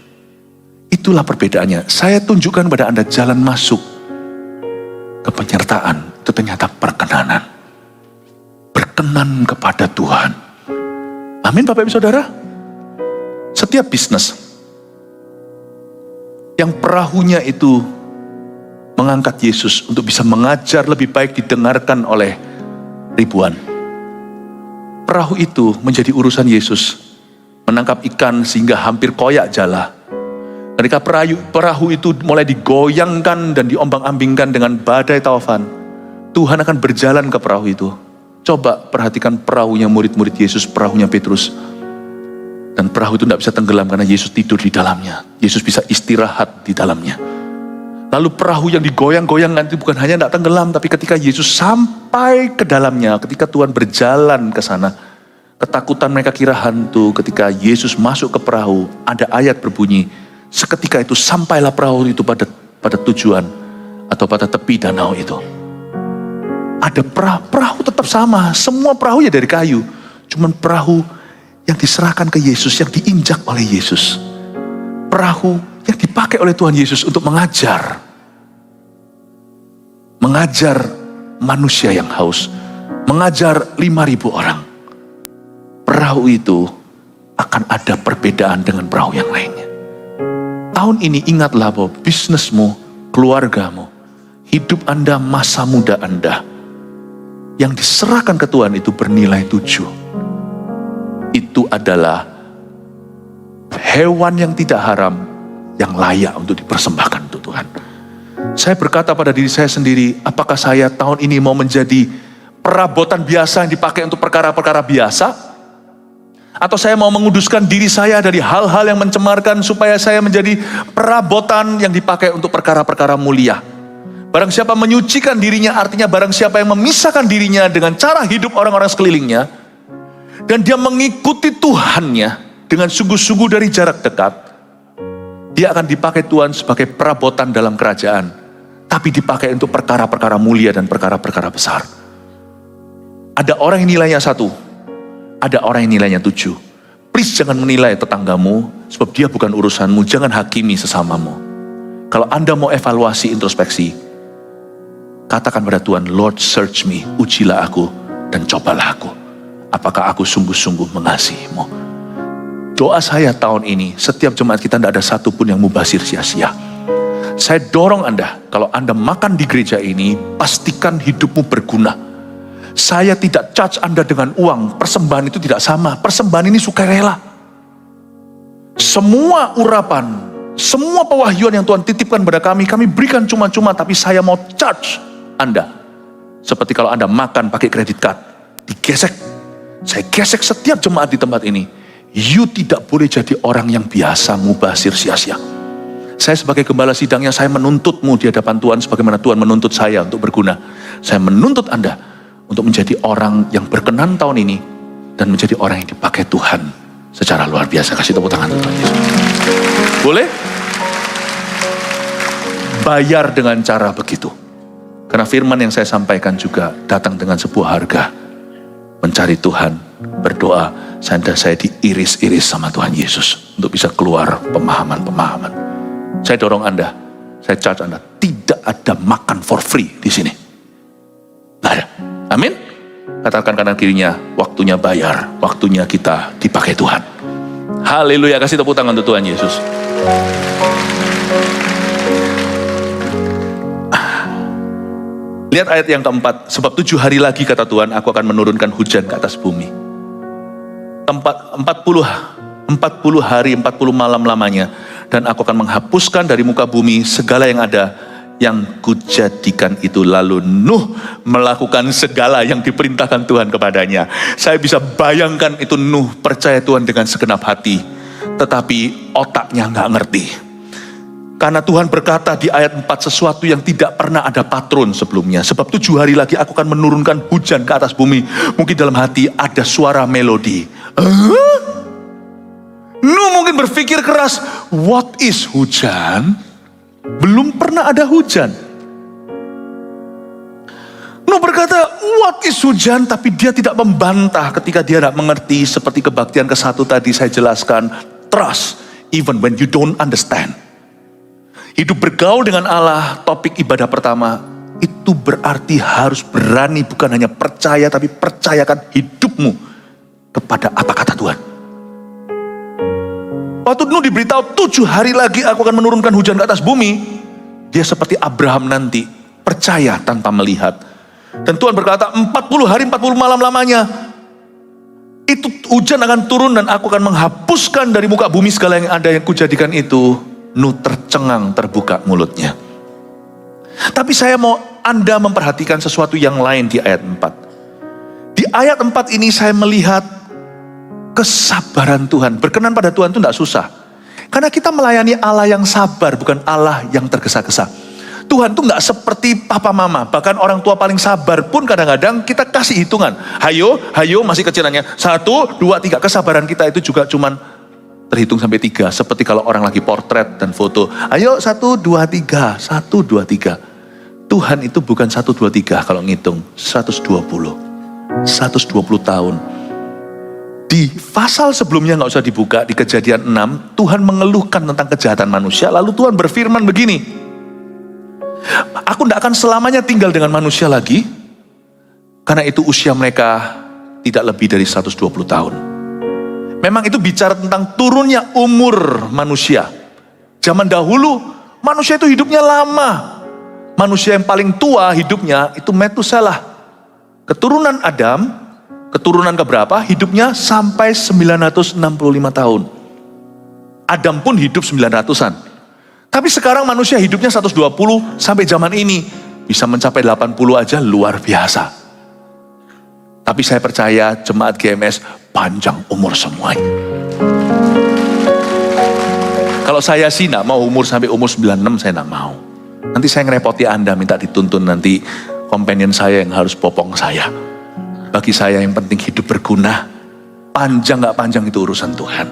Itulah perbedaannya. Saya tunjukkan pada Anda jalan masuk ke penyertaan. Itu ternyata perkenanan. Berkenan kepada Tuhan. Amin Bapak Ibu Saudara. Setiap bisnis yang perahunya itu mengangkat Yesus untuk bisa mengajar lebih baik didengarkan oleh ribuan. Perahu itu menjadi urusan Yesus. Menangkap ikan sehingga hampir koyak jala. Ketika perahu itu mulai digoyangkan dan diombang-ambingkan dengan badai taufan, Tuhan akan berjalan ke perahu itu. Coba perhatikan perahunya murid-murid Yesus, perahunya Petrus. Dan perahu itu tidak bisa tenggelam karena Yesus tidur di dalamnya. Yesus bisa istirahat di dalamnya. Lalu perahu yang digoyang-goyang itu bukan hanya tidak tenggelam, tapi ketika Yesus sampai ke dalamnya, ketika Tuhan berjalan ke sana, ketakutan mereka kira hantu. Ketika Yesus masuk ke perahu, ada ayat berbunyi, seketika itu sampailah perahu itu pada tujuan atau pada tepi danau itu. Ada perahu tetap sama, semua perahu ya dari kayu. Cuman perahu yang diserahkan ke Yesus, yang diinjak oleh Yesus. Perahu yang dipakai oleh Tuhan Yesus untuk mengajar manusia yang haus, mengajar 5.000 orang. Perahu itu akan ada perbedaan dengan perahu yang lainnya. Tahun ini ingatlah bahwa bisnismu, keluargamu, hidup Anda, masa muda Anda, yang diserahkan ke Tuhan itu bernilai 7. Itu adalah hewan yang tidak haram, yang layak untuk dipersembahkan untuk Tuhan. Saya berkata pada diri saya sendiri, apakah saya tahun ini mau menjadi perabotan biasa yang dipakai untuk perkara-perkara biasa? Atau saya mau menguduskan diri saya dari hal-hal yang mencemarkan supaya saya menjadi perabotan yang dipakai untuk perkara-perkara mulia? Barang siapa menyucikan dirinya, artinya barang siapa yang memisahkan dirinya dengan cara hidup orang-orang sekelilingnya, dan dia mengikuti Tuhannya dengan sungguh-sungguh dari jarak dekat, dia akan dipakai Tuhan sebagai perabotan dalam kerajaan, tapi dipakai untuk perkara-perkara mulia dan perkara-perkara besar. Ada orang yang nilainya 1, ada orang yang nilainya 7. Please jangan menilai tetanggamu, sebab dia bukan urusanmu. Jangan hakimi sesamamu. Kalau Anda mau evaluasi, introspeksi, katakan pada Tuhan, Lord search me, ujilah aku dan cobalah aku. Apakah aku sungguh-sungguh mengasihimu? Doa saya tahun ini, setiap jemaat kita tidak ada satupun yang mubazir sia-sia. Saya dorong Anda, kalau Anda makan di gereja ini, pastikan hidupmu berguna. Saya tidak charge Anda dengan uang, persembahan itu tidak sama. Persembahan ini sukarela. Semua urapan, semua pewahyuan yang Tuhan titipkan pada kami berikan cuma-cuma, tapi saya mau charge Anda. Seperti kalau Anda makan pakai kredit card, digesek. Saya gesek setiap jemaat di tempat ini. You tidak boleh jadi orang yang biasa mubazir sia-sia. Saya sebagai gembala sidangnya, saya menuntutmu di hadapan Tuhan sebagaimana Tuhan menuntut saya untuk berguna. Saya menuntut Anda untuk menjadi orang yang berkenan tahun ini dan menjadi orang yang dipakai Tuhan secara luar biasa. Kasih tepuk tangan untuk Tuhan Yesus. Boleh? Bayar dengan cara begitu. Karena firman yang saya sampaikan juga datang dengan sebuah harga. Mencari Tuhan, berdoa, saya diiris-iris sama Tuhan Yesus untuk bisa keluar pemahaman-pemahaman. Saya dorong Anda, saya charge Anda, tidak ada makan for free di sini. Nah ya, amin. Katakan kanan kirinya, waktunya bayar, waktunya kita dipakai Tuhan. Haleluya, kasih tepuk tangan untuk Tuhan Yesus. Lihat ayat yang keempat, sebab 7 hari lagi kata Tuhan, aku akan menurunkan hujan ke atas bumi. 40 hari, 40 malam lamanya, dan aku akan menghapuskan dari muka bumi segala yang ada, yang kujadikan itu. Lalu Nuh melakukan segala yang diperintahkan Tuhan kepadanya. Saya bisa bayangkan itu Nuh percaya Tuhan dengan segenap hati, tetapi otaknya nggak ngerti. Karena Tuhan berkata di ayat 4 sesuatu yang tidak pernah ada patron sebelumnya. Sebab 7 hari lagi aku akan menurunkan hujan ke atas bumi. Mungkin dalam hati ada suara melodi. Nuh mungkin berpikir keras, what is hujan? Belum pernah ada hujan. Nuh berkata, what is hujan? Tapi dia tidak membantah ketika dia tidak mengerti. Seperti kebaktian ke-1 tadi saya jelaskan. Trust, even when you don't understand. Hidup bergaul dengan Allah, topik ibadah pertama, itu berarti harus berani bukan hanya percaya, tapi percayakan hidupmu kepada apa kata Tuhan. Waktu Nuh diberitahu 7 hari lagi aku akan menurunkan hujan ke atas bumi, dia seperti Abraham nanti, percaya tanpa melihat. Dan Tuhan berkata 40 hari 40 malam lamanya, itu hujan akan turun dan aku akan menghapuskan dari muka bumi segala yang ada yang kujadikan itu. Nuh tercengang, terbuka mulutnya. Tapi saya mau Anda memperhatikan sesuatu yang lain di ayat 4. Di ayat 4 ini saya melihat kesabaran Tuhan. Berkenan pada Tuhan itu tidak susah. Karena kita melayani Allah yang sabar, bukan Allah yang tergesa-gesa. Tuhan itu nggak seperti papa mama. Bahkan orang tua paling sabar pun kadang-kadang kita kasih hitungan. Hayo masih kecilannya. 1, 2, 3. Kesabaran kita itu juga cuman terhitung sampai 3, seperti kalau orang lagi potret dan foto. Ayo 1, 2, 3, 1, 2, 3. Tuhan itu bukan 1, 2, 3 kalau ngitung, 120 tahun. Di pasal sebelumnya gak usah dibuka, di Kejadian 6, Tuhan mengeluhkan tentang kejahatan manusia, lalu Tuhan berfirman begini, aku tidak akan selamanya tinggal dengan manusia lagi, karena itu usia mereka tidak lebih dari 120 tahun. Memang itu bicara tentang turunnya umur manusia. Zaman dahulu manusia itu hidupnya lama. Manusia yang paling tua hidupnya itu Metuselah. Keturunan Adam, keturunan keberapa hidupnya sampai 965 tahun. Adam pun hidup 900-an. Tapi sekarang manusia hidupnya 120 sampai zaman ini. Bisa mencapai 80 aja luar biasa. Tapi saya percaya jemaat GMS panjang umur semuanya. Kalau saya sih gak mau umur sampai umur 96, saya gak mau. Nanti saya ngerepoti Anda, minta dituntun nanti companion saya yang harus popong saya. Bagi saya yang penting hidup berguna. Panjang gak panjang itu urusan Tuhan.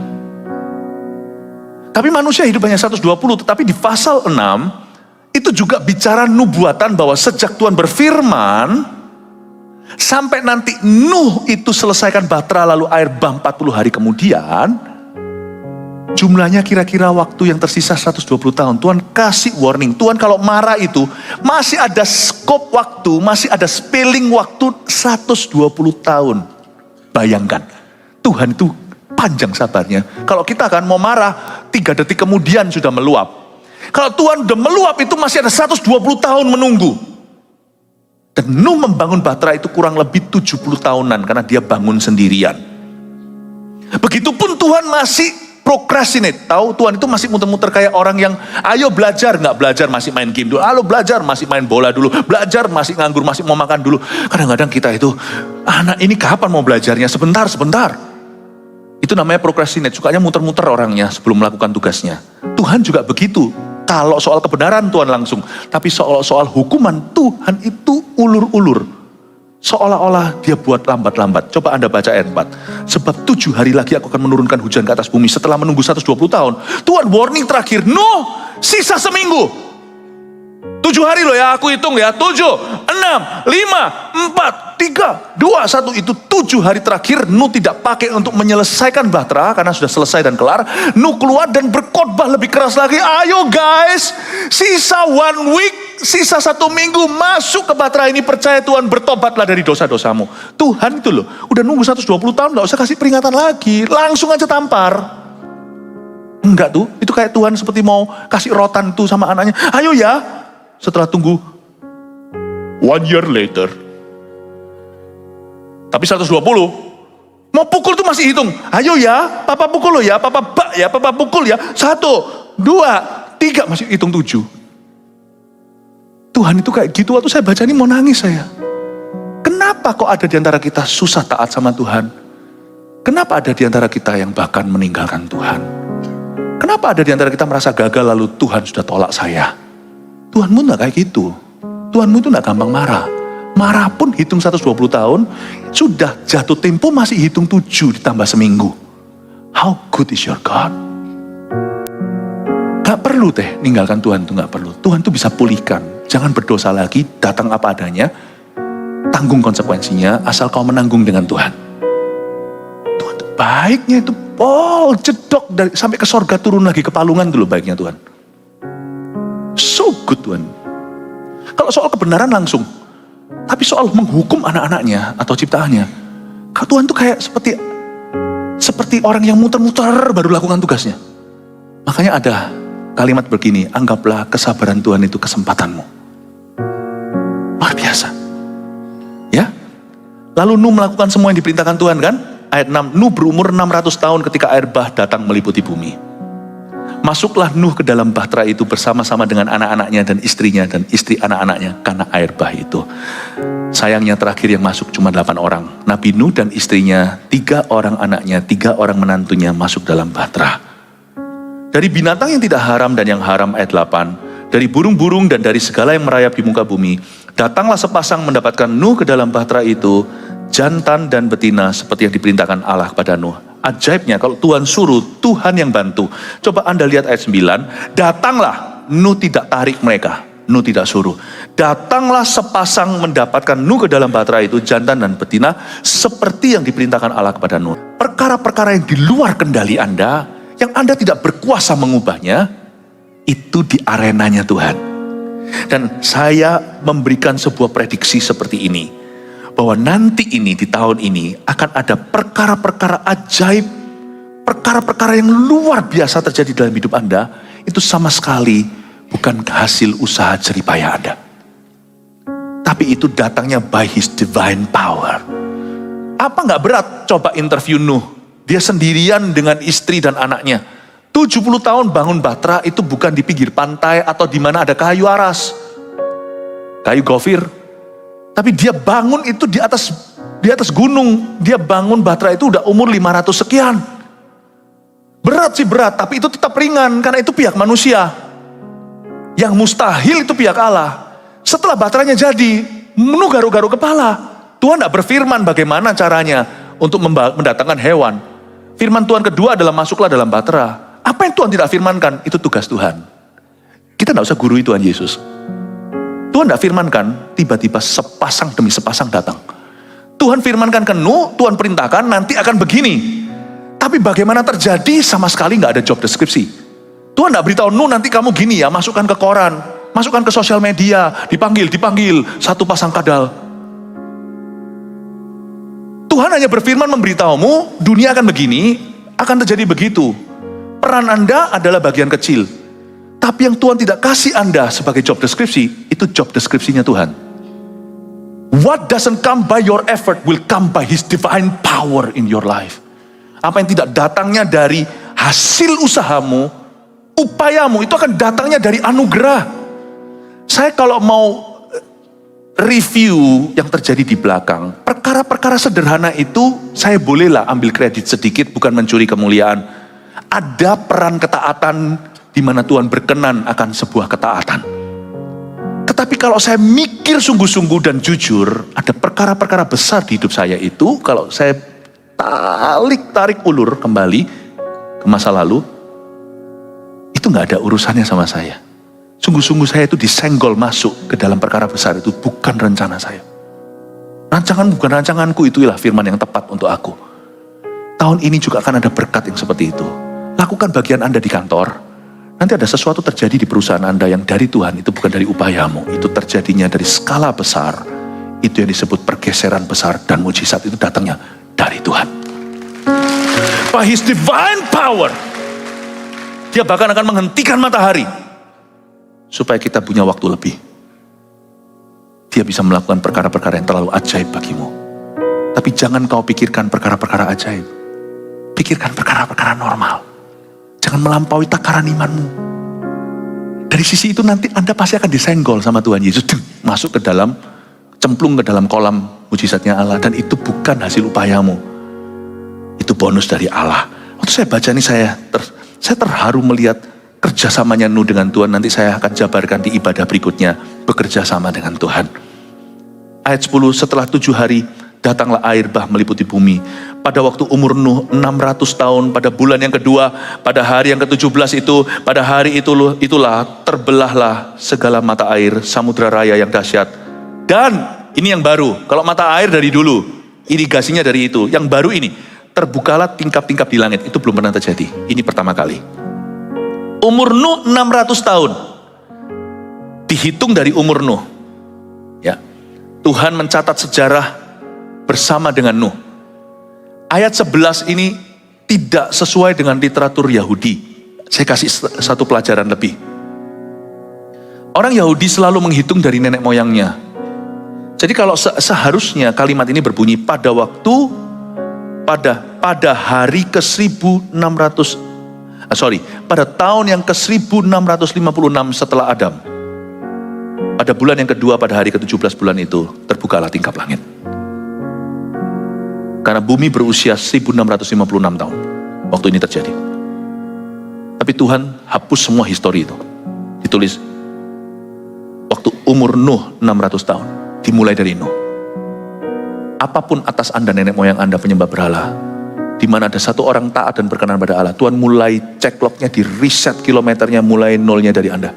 Tapi manusia hidup hanya 120, tetapi di pasal 6, itu juga bicara nubuatan bahwa sejak Tuhan berfirman, sampai nanti Nuh itu selesaikan bahtera lalu air bah 40 hari kemudian, jumlahnya kira-kira waktu yang tersisa 120 tahun. Tuhan kasih warning, Tuhan kalau marah itu masih ada skop waktu, masih ada spilling waktu 120 tahun. Bayangkan, Tuhan itu panjang sabarnya. Kalau kita kan mau marah, 3 detik kemudian sudah meluap. Kalau Tuhan udah meluap itu masih ada 120 tahun menunggu. Dan Nuh membangun bahtera itu kurang lebih 70 tahunan karena dia bangun sendirian. Begitupun Tuhan masih procrastinate. Tahu Tuhan itu masih muter-muter kayak orang yang ayo belajar, nggak belajar masih main game dulu. Ayo belajar masih main bola dulu. Belajar masih nganggur, masih mau makan dulu. Kadang-kadang kita itu, anak ini kapan mau belajarnya? Sebentar. Itu namanya procrastinate. Sukanya muter-muter orangnya sebelum melakukan tugasnya. Tuhan juga begitu. Kalau soal kebenaran Tuhan langsung, tapi soal hukuman Tuhan itu ulur-ulur. Seolah-olah dia buat lambat-lambat. Coba Anda baca ayat 4. Sebab 7 hari lagi aku akan menurunkan hujan ke atas bumi setelah menunggu 120 tahun. Tuhan warning terakhir, Nuh, sisa seminggu. 7 hari loh ya, aku hitung ya. 7, 6, 5, 4, 3, 2, 1. Itu 7 hari terakhir Nuh tidak pakai untuk menyelesaikan bahtera karena sudah selesai dan kelar. Nuh keluar dan berkhotbah lebih keras lagi. Ayo guys, sisa 1 week, sisa 1 minggu masuk ke bahtera ini. Percaya Tuhan, bertobatlah dari dosa-dosamu. Tuhan itu loh, udah nunggu 120 tahun, gak usah kasih peringatan lagi. Langsung aja tampar. Enggak tuh, itu kayak Tuhan seperti mau kasih rotan tuh sama anaknya. Ayo ya. Setelah tunggu 1 year later, tapi 120, mau pukul tuh masih hitung. Ayo ya, papa pukul lo ya, papa bak ya, papa pukul ya. 1, 2, 3, masih hitung 7. Tuhan itu kayak gitu, waktu saya baca ini mau nangis saya. Kenapa kok ada di antara kita susah taat sama Tuhan? Kenapa ada di antara kita yang bahkan meninggalkan Tuhan? Kenapa ada di antara kita merasa gagal lalu Tuhan sudah tolak saya? Tuhanmu gak kayak gitu. Tuhanmu itu gak gampang marah. Marah pun hitung 120 tahun, sudah jatuh tempo masih hitung 7 ditambah seminggu. How good is your God? Gak perlu ninggalkan Tuhan itu gak perlu. Tuhan itu bisa pulihkan. Jangan berdosa lagi, datang apa adanya, tanggung konsekuensinya, asal kau menanggung dengan Tuhan. Tuhan itu baiknya itu, jedok sampai ke sorga turun lagi ke palungan dulu baiknya Tuhan. So good Tuhan. Kalau soal kebenaran langsung, tapi soal menghukum anak-anaknya atau ciptaannya, Tuhan tuh kayak seperti orang yang muter-muter baru lakukan tugasnya. Makanya ada kalimat begini, anggaplah kesabaran Tuhan itu kesempatanmu. Luar biasa. Ya. Lalu Nuh melakukan semua yang diperintahkan Tuhan kan? Ayat 6, Nuh berumur 600 tahun ketika air bah datang meliputi bumi. Masuklah Nuh ke dalam bahtera itu bersama-sama dengan anak-anaknya dan istrinya dan istri anak-anaknya karena air bah itu. Sayangnya terakhir yang masuk cuma 8 orang. Nabi Nuh dan istrinya, 3 orang anaknya, 3 orang menantunya masuk dalam bahtera. Dari binatang yang tidak haram dan yang haram ayat 8. Dari burung-burung dan dari segala yang merayap di muka bumi. Datanglah sepasang mendapatkan Nuh ke dalam bahtera itu. Jantan dan betina seperti yang diperintahkan Allah kepada Nuh. Ajaibnya kalau Tuhan suruh, Tuhan yang bantu. Coba Anda lihat ayat 9. Datanglah, Nuh tidak tarik mereka. Nuh tidak suruh. Datanglah sepasang mendapatkan Nuh ke dalam bahtera itu, jantan dan betina, seperti yang diperintahkan Allah kepada Nuh. Perkara-perkara yang di luar kendali Anda, yang Anda tidak berkuasa mengubahnya, itu di arenanya Tuhan. Dan saya memberikan sebuah prediksi seperti ini. Bahwa nanti ini, di tahun ini, akan ada perkara-perkara ajaib, perkara-perkara yang luar biasa terjadi dalam hidup Anda, itu sama sekali bukan hasil usaha jeripaya Anda. Tapi itu datangnya by His divine power. Apa gak berat coba interview Nuh? Dia sendirian dengan istri dan anaknya. 70 tahun bangun bahtera itu bukan di pinggir pantai atau di mana ada kayu aras. Kayu gofir. Tapi dia bangun itu di atas gunung. Dia bangun bahtera itu udah umur 500 sekian. Berat sih berat, tapi itu tetap ringan karena itu pihak manusia. Yang mustahil itu pihak Allah. Setelah bahteranya jadi, Nuh garu-garu kepala. Tuhan tidak berfirman bagaimana caranya untuk mendatangkan hewan. Firman Tuhan kedua adalah masuklah dalam bahtera. Apa yang Tuhan tidak firmankan, itu tugas Tuhan. Kita tidak usah gurui Tuhan Yesus. Tuhan tidak firmankan, tiba-tiba sepasang demi sepasang datang. Tuhan firmankan ke Nuh, Tuhan perintahkan nanti akan begini. Tapi bagaimana terjadi sama sekali nggak ada job deskripsi. Tuhan tidak beritahu Nuh nanti kamu gini ya, masukkan ke koran, masukkan ke sosial media, dipanggil, satu pasang kadal. Tuhan hanya berfirman memberitahumu, dunia akan begini, akan terjadi begitu. Peran Anda adalah bagian kecil. Tapi yang Tuhan tidak kasih Anda sebagai job deskripsi, itu job deskripsinya Tuhan. What doesn't come by your effort will come by His divine power in your life. Apa yang tidak datangnya dari hasil usahamu, upayamu, itu akan datangnya dari anugerah. Saya kalau mau review yang terjadi di belakang, perkara-perkara sederhana itu, saya bolehlah ambil kredit sedikit, bukan mencuri kemuliaan. Ada peran ketaatan di mana Tuhan berkenan akan sebuah ketaatan. Tetapi kalau saya mikir sungguh-sungguh dan jujur, ada perkara-perkara besar di hidup saya itu, kalau saya tarik ulur kembali ke masa lalu, itu gak ada urusannya sama saya. Sungguh-sungguh saya itu disenggol masuk ke dalam perkara besar itu bukan rencana saya. Rancangan bukan rancanganku, itulah firman yang tepat untuk aku. Tahun ini juga akan ada berkat yang seperti itu. Lakukan bagian Anda di kantor. Nanti ada sesuatu terjadi di perusahaan Anda yang dari Tuhan, itu bukan dari upayamu. Itu terjadinya dari skala besar. Itu yang disebut pergeseran besar, dan mujizat itu datangnya dari Tuhan. By His divine power, Dia bahkan akan menghentikan matahari supaya kita punya waktu lebih. Dia bisa melakukan perkara-perkara yang terlalu ajaib bagimu. Tapi jangan kau pikirkan perkara-perkara ajaib. Pikirkan perkara-perkara normal. Jangan melampaui takaran imanmu. Dari sisi itu nanti Anda pasti akan disenggol sama Tuhan Yesus. Masuk ke dalam, cemplung ke dalam kolam mujizatnya Allah. Dan itu bukan hasil upayamu. Itu bonus dari Allah. Waktu saya baca ini saya terharu melihat kerjasamanya Nuh dengan Tuhan. Nanti saya akan jabarkan di ibadah berikutnya. Bekerja sama dengan Tuhan. Ayat 10, setelah 7 hari datanglah air bah meliputi bumi. Pada waktu umur Nuh 600 tahun, pada bulan yang kedua, pada hari yang ke-17 itu, pada hari itulah terbelahlah segala mata air, samudra raya yang dahsyat. Dan ini yang baru, kalau mata air dari dulu, irigasinya dari itu. Yang baru ini, terbukalah tingkap-tingkap di langit. Itu belum pernah terjadi, ini pertama kali. Umur Nuh 600 tahun. Dihitung dari umur Nuh. Ya. Tuhan mencatat sejarah bersama dengan Nuh. Ayat 11 ini tidak sesuai dengan literatur Yahudi. Saya kasih satu pelajaran lebih. Orang Yahudi selalu menghitung dari nenek moyangnya. Jadi kalau seharusnya kalimat ini berbunyi pada hari ke 1600, pada tahun yang ke 1656 setelah Adam. Pada bulan yang kedua, pada hari ke-17 bulan itu, terbukalah tingkap langit. Karena bumi berusia 1656 tahun, waktu ini terjadi. Tapi Tuhan hapus semua histori itu. Ditulis, waktu umur Nuh 600 tahun, dimulai dari Nuh. Apapun atas Anda, nenek moyang Anda penyembah berhala, di mana ada satu orang taat dan berkenan pada Allah, Tuhan mulai cek lognya, di reset kilometernya, mulai nolnya dari Anda.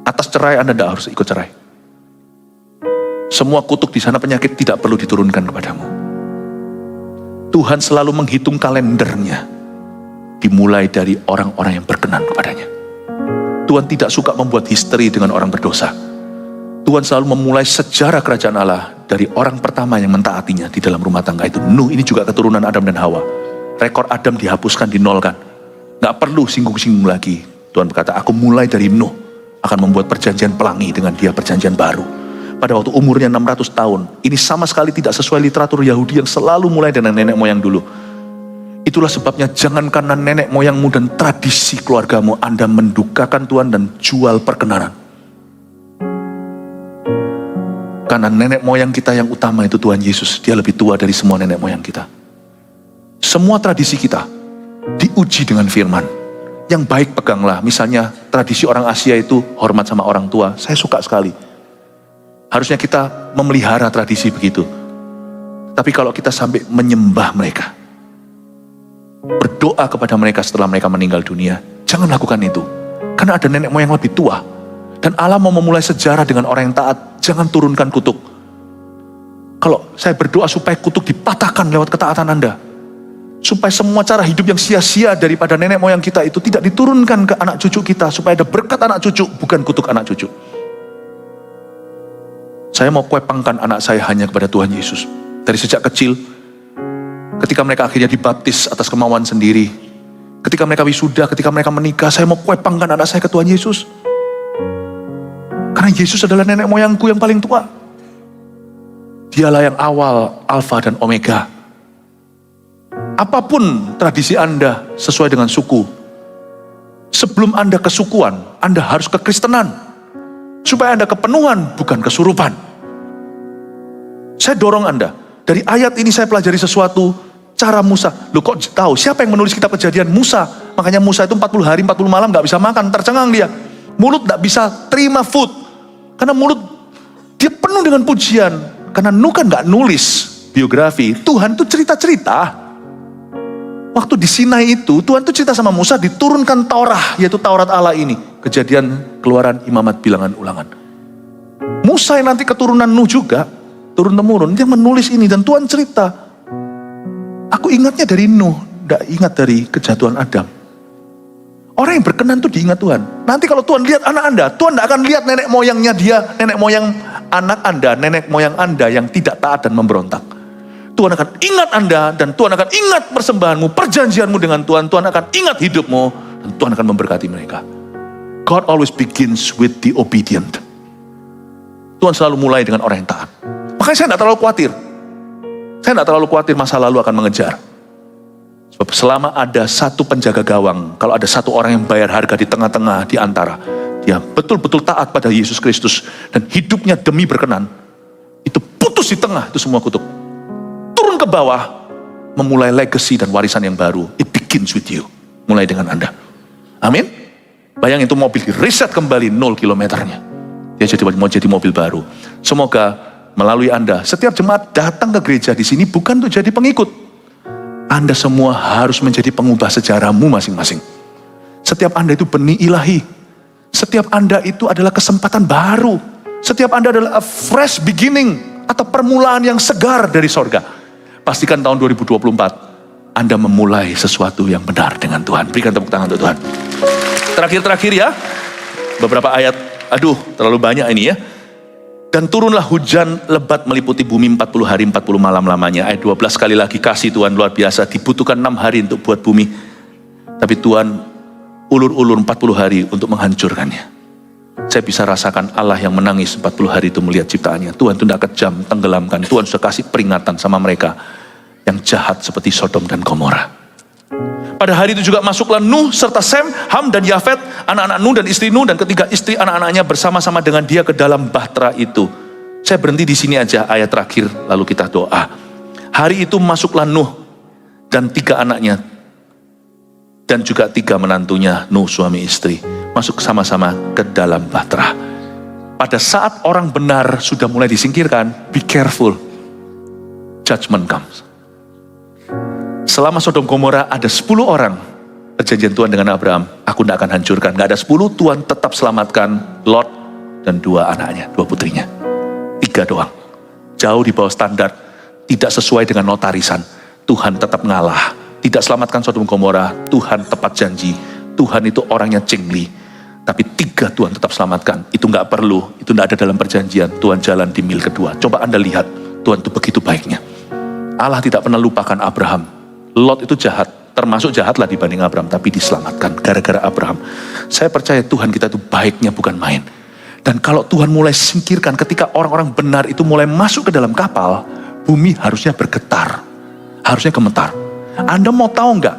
Atas cerai Anda tidak harus ikut cerai. Semua kutuk di sana, penyakit tidak perlu diturunkan kepadamu. Tuhan selalu menghitung kalendernya, dimulai dari orang-orang yang berkenan kepadanya. Tuhan tidak suka membuat histeri dengan orang berdosa. Tuhan selalu memulai sejarah kerajaan Allah dari orang pertama yang mentaatinya di dalam rumah tangga itu. Nuh ini juga keturunan Adam dan Hawa. Rekor Adam dihapuskan, dinolkan. Gak perlu singgung-singgung lagi. Tuhan berkata, aku mulai dari Nuh akan membuat perjanjian pelangi dengan dia, perjanjian baru. Pada waktu umurnya 600 tahun. Ini sama sekali tidak sesuai literatur Yahudi yang selalu mulai dengan nenek moyang dulu. Itulah sebabnya jangan karena nenek moyangmu dan tradisi keluargamu Anda mendukakan Tuhan dan jual perkenanan. Karena nenek moyang kita yang utama itu Tuhan Yesus. Dia lebih tua dari semua nenek moyang kita. Semua tradisi kita diuji dengan firman. Yang baik peganglah. Misalnya tradisi orang Asia itu hormat sama orang tua. Saya suka sekali. Harusnya kita memelihara tradisi begitu. Tapi kalau kita sampai menyembah mereka, berdoa kepada mereka setelah mereka meninggal dunia, jangan lakukan itu. Karena ada nenek moyang lebih tua. Dan Allah mau memulai sejarah dengan orang yang taat. Jangan turunkan kutuk. Kalau saya berdoa supaya kutuk dipatahkan lewat ketaatan Anda. Supaya semua cara hidup yang sia-sia daripada nenek moyang kita itu tidak diturunkan ke anak cucu kita. Supaya ada berkat anak cucu, bukan kutuk anak cucu. Saya mau kuepangkan anak saya hanya kepada Tuhan Yesus. Dari sejak kecil, ketika mereka akhirnya dibaptis atas kemauan sendiri. Ketika mereka wisuda, ketika mereka menikah, saya mau kuepangkan anak saya ke Tuhan Yesus. Karena Yesus adalah nenek moyangku yang paling tua. Dialah yang awal, alfa dan omega. Apapun tradisi Anda sesuai dengan suku. Sebelum Anda kesukuan, Anda harus kekristenan. Supaya Anda kepenuhan, bukan kesurupan. Saya dorong Anda. Dari ayat ini saya pelajari sesuatu. Cara Musa. Loh kok tahu? Siapa yang menulis kitab Kejadian? Musa. Makanya Musa itu 40 hari, 40 malam gak bisa makan. Tercengang dia. Mulut gak bisa terima food. Karena mulut dia penuh dengan pujian. Karena Nuh kan gak nulis biografi. Tuhan itu cerita-cerita. Waktu di Sinai itu, Tuhan tuh cerita sama Musa, diturunkan Taurat, yaitu Taurat Allah ini. Kejadian, Keluaran, Imamat, Bilangan, Ulangan. Musa yang nanti keturunan Nuh juga, turun-temurun, dia menulis ini, dan Tuhan cerita, aku ingatnya dari Nuh, tidak ingat dari kejatuhan Adam. Orang yang berkenan tuh diingat Tuhan. Nanti kalau Tuhan lihat anak Anda, Tuhan tidak akan lihat nenek moyangnya dia, nenek moyang anak Anda, nenek moyang Anda yang tidak taat dan memberontak. Tuhan akan ingat Anda, dan Tuhan akan ingat persembahanmu, perjanjianmu dengan Tuhan. Tuhan akan ingat hidupmu, dan Tuhan akan memberkati mereka. God always begins with the obedient. Tuhan selalu mulai dengan orang yang taat. Makanya saya tidak terlalu khawatir. Saya tidak terlalu khawatir masa lalu akan mengejar. Sebab selama ada satu penjaga gawang, kalau ada satu orang yang bayar harga di tengah-tengah, di antara, dia betul-betul taat pada Yesus Kristus, dan hidupnya demi berkenan, itu putus di tengah, itu semua kutuk. Turun ke bawah, memulai legacy dan warisan yang baru. It begins with you. Mulai dengan Anda. Amin. Bayang itu mobil di reset kembali 0 kilometernya. Dia mau jadi mobil baru. Semoga melalui Anda, setiap jemaat datang ke gereja di sini bukan untuk jadi pengikut. Anda semua harus menjadi pengubah sejarahmu masing-masing. Setiap Anda itu benih ilahi. Setiap Anda itu adalah kesempatan baru. Setiap Anda adalah a fresh beginning, atau permulaan yang segar dari sorga. Pastikan tahun 2024 Anda memulai sesuatu yang benar dengan Tuhan. Berikan tepuk tangan untuk Tuhan. Terakhir ya, beberapa ayat, terlalu banyak ini ya. Dan turunlah hujan lebat meliputi bumi 40 hari 40 malam lamanya. Ayat 12 sekali lagi, kasih Tuhan luar biasa. Dibutuhkan 6 hari untuk buat bumi. Tapi Tuhan ulur-ulur 40 hari untuk menghancurkannya. Saya bisa rasakan Allah yang menangis 40 hari itu melihat ciptaannya. Tuhan itu tidak kejam, tenggelamkan. Tuhan sudah kasih peringatan sama mereka yang jahat seperti Sodom dan Gomora. Pada hari itu juga masuklah Nuh serta Sem, Ham dan Yafet, anak-anak Nuh dan istri Nuh, dan ketiga istri anak-anaknya bersama-sama dengan dia ke dalam bahtera itu. Saya berhenti di sini aja ayat terakhir, lalu kita doa. Hari itu masuklah Nuh dan 3 anaknya, dan juga 3 menantunya, Nuh suami istri, masuk sama-sama ke dalam bahtera. Pada saat orang benar sudah mulai disingkirkan, be careful, judgment comes. Selama Sodom Gomora ada 10 orang, perjanjian Tuhan dengan Abraham, aku tidak akan hancurkan. Gak ada 10, Tuhan tetap selamatkan Lot dan 2 anaknya, 2 putrinya. 3 doang. Jauh di bawah standar, tidak sesuai dengan notarisan. Tuhan tetap ngalah. Tidak selamatkan Sodom Gomora, Tuhan tepat janji. Tuhan itu orangnya cengli. Tapi 3 Tuhan tetap selamatkan. Itu gak perlu, itu gak ada dalam perjanjian. Tuhan jalan di mil kedua. Coba Anda lihat, Tuhan itu begitu baiknya. Allah tidak pernah lupakan Abraham. Lot itu jahat, termasuk jahatlah dibanding Abraham, tapi diselamatkan gara-gara Abraham. Saya percaya Tuhan kita itu baiknya bukan main. Dan kalau Tuhan mulai singkirkan, ketika orang-orang benar itu mulai masuk ke dalam kapal, bumi harusnya bergetar, harusnya gemetar. Anda mau tahu nggak,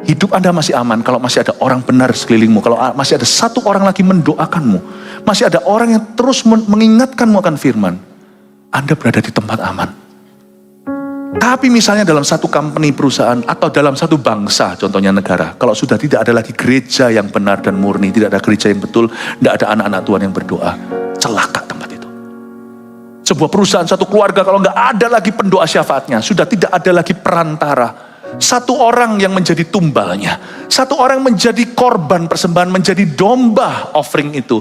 hidup Anda masih aman kalau masih ada orang benar sekelilingmu, kalau masih ada 1 orang lagi mendoakanmu, masih ada orang yang terus mengingatkanmu akan firman, Anda berada di tempat aman. Tapi misalnya dalam satu company perusahaan atau dalam satu bangsa, contohnya negara, kalau sudah tidak ada lagi gereja yang benar dan murni, tidak ada gereja yang betul, tidak ada anak-anak Tuhan yang berdoa, celaka tempat itu. Sebuah perusahaan, satu keluarga, kalau nggak ada lagi pendoa syafaatnya, sudah tidak ada lagi perantara, 1 orang yang menjadi tumbalnya, 1 orang menjadi korban persembahan, menjadi domba offering itu.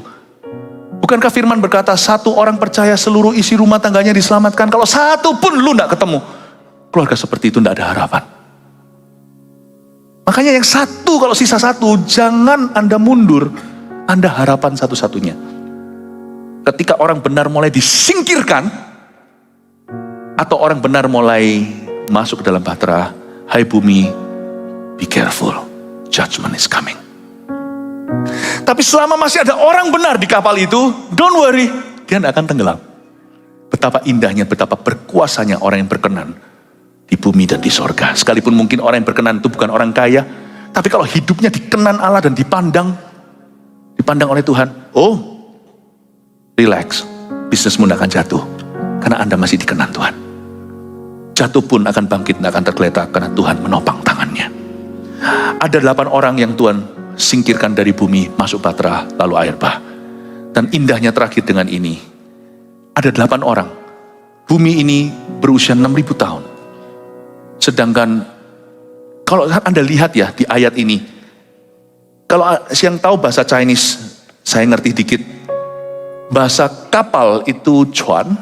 Bukankah firman berkata 1 orang percaya seluruh isi rumah tangganya diselamatkan? Kalau 1 pun lu nggak ketemu, keluarga seperti itu tidak ada harapan. Makanya yang 1, kalau sisa 1, jangan Anda mundur. Anda harapan satu-satunya. Ketika orang benar mulai disingkirkan, atau orang benar mulai masuk ke dalam bahtera, hai bumi, be careful, judgment is coming. Tapi selama masih ada orang benar di kapal itu, don't worry, dia tidak akan tenggelam. Betapa indahnya, betapa berkuasanya orang yang berkenan di bumi dan di sorga. Sekalipun mungkin orang yang berkenan itu bukan orang kaya, tapi kalau hidupnya dikenan Allah dan dipandang oleh Tuhan, oh, relax, bisnismu tidak akan jatuh, karena Anda masih dikenan Tuhan. Jatuh pun akan bangkit, tidak akan tergeletak, karena Tuhan menopang tangannya. Ada 8 orang yang Tuhan singkirkan dari bumi, masuk bahtera, lalu air bah. Dan indahnya terakhir dengan ini, ada 8 orang, bumi ini berusia 6.000 tahun. Sedangkan Kalau Anda lihat ya di ayat ini, kalau yang tahu bahasa Chinese, saya ngerti dikit. Bahasa kapal itu chuan,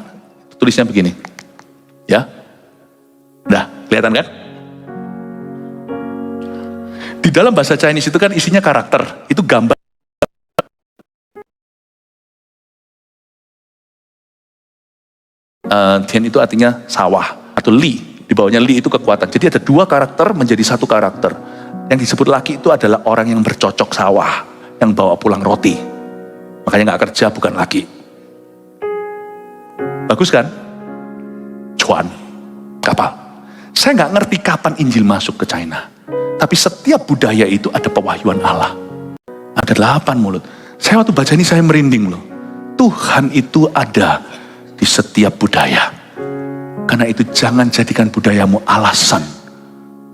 tulisnya begini. Ya. Nah, kelihatan kan? Di dalam bahasa Chinese itu kan isinya karakter, itu gambar. Tian itu artinya sawah atau li, di bawahnya li itu kekuatan. Jadi ada dua karakter menjadi satu karakter. Yang disebut laki itu adalah orang yang bercocok sawah, yang bawa pulang roti. Makanya nggak kerja, bukan laki. Bagus kan? Cuan, kapal. Saya nggak ngerti kapan Injil masuk ke China. Tapi setiap budaya itu ada pewahyuan Allah. Ada 8 mulut. Saya waktu baca ini saya merinding loh. Tuhan itu ada di setiap budaya. Karena itu jangan jadikan budayamu alasan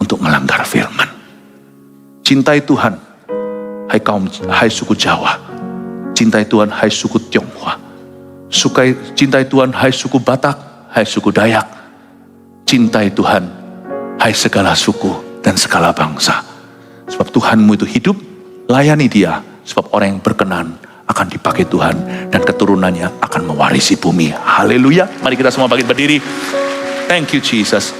untuk melanggar firman. Cintai Tuhan, hai suku Jawa. Cintai Tuhan, hai suku Tionghoa. Cintai Tuhan, hai suku Batak, hai suku Dayak. Cintai Tuhan, hai segala suku dan segala bangsa. Sebab Tuhanmu itu hidup, layani Dia. Sebab orang yang berkenan akan dipakai Tuhan dan keturunannya akan mewarisi bumi. Haleluya. Mari kita semua bangkit berdiri. Thank you Jesus.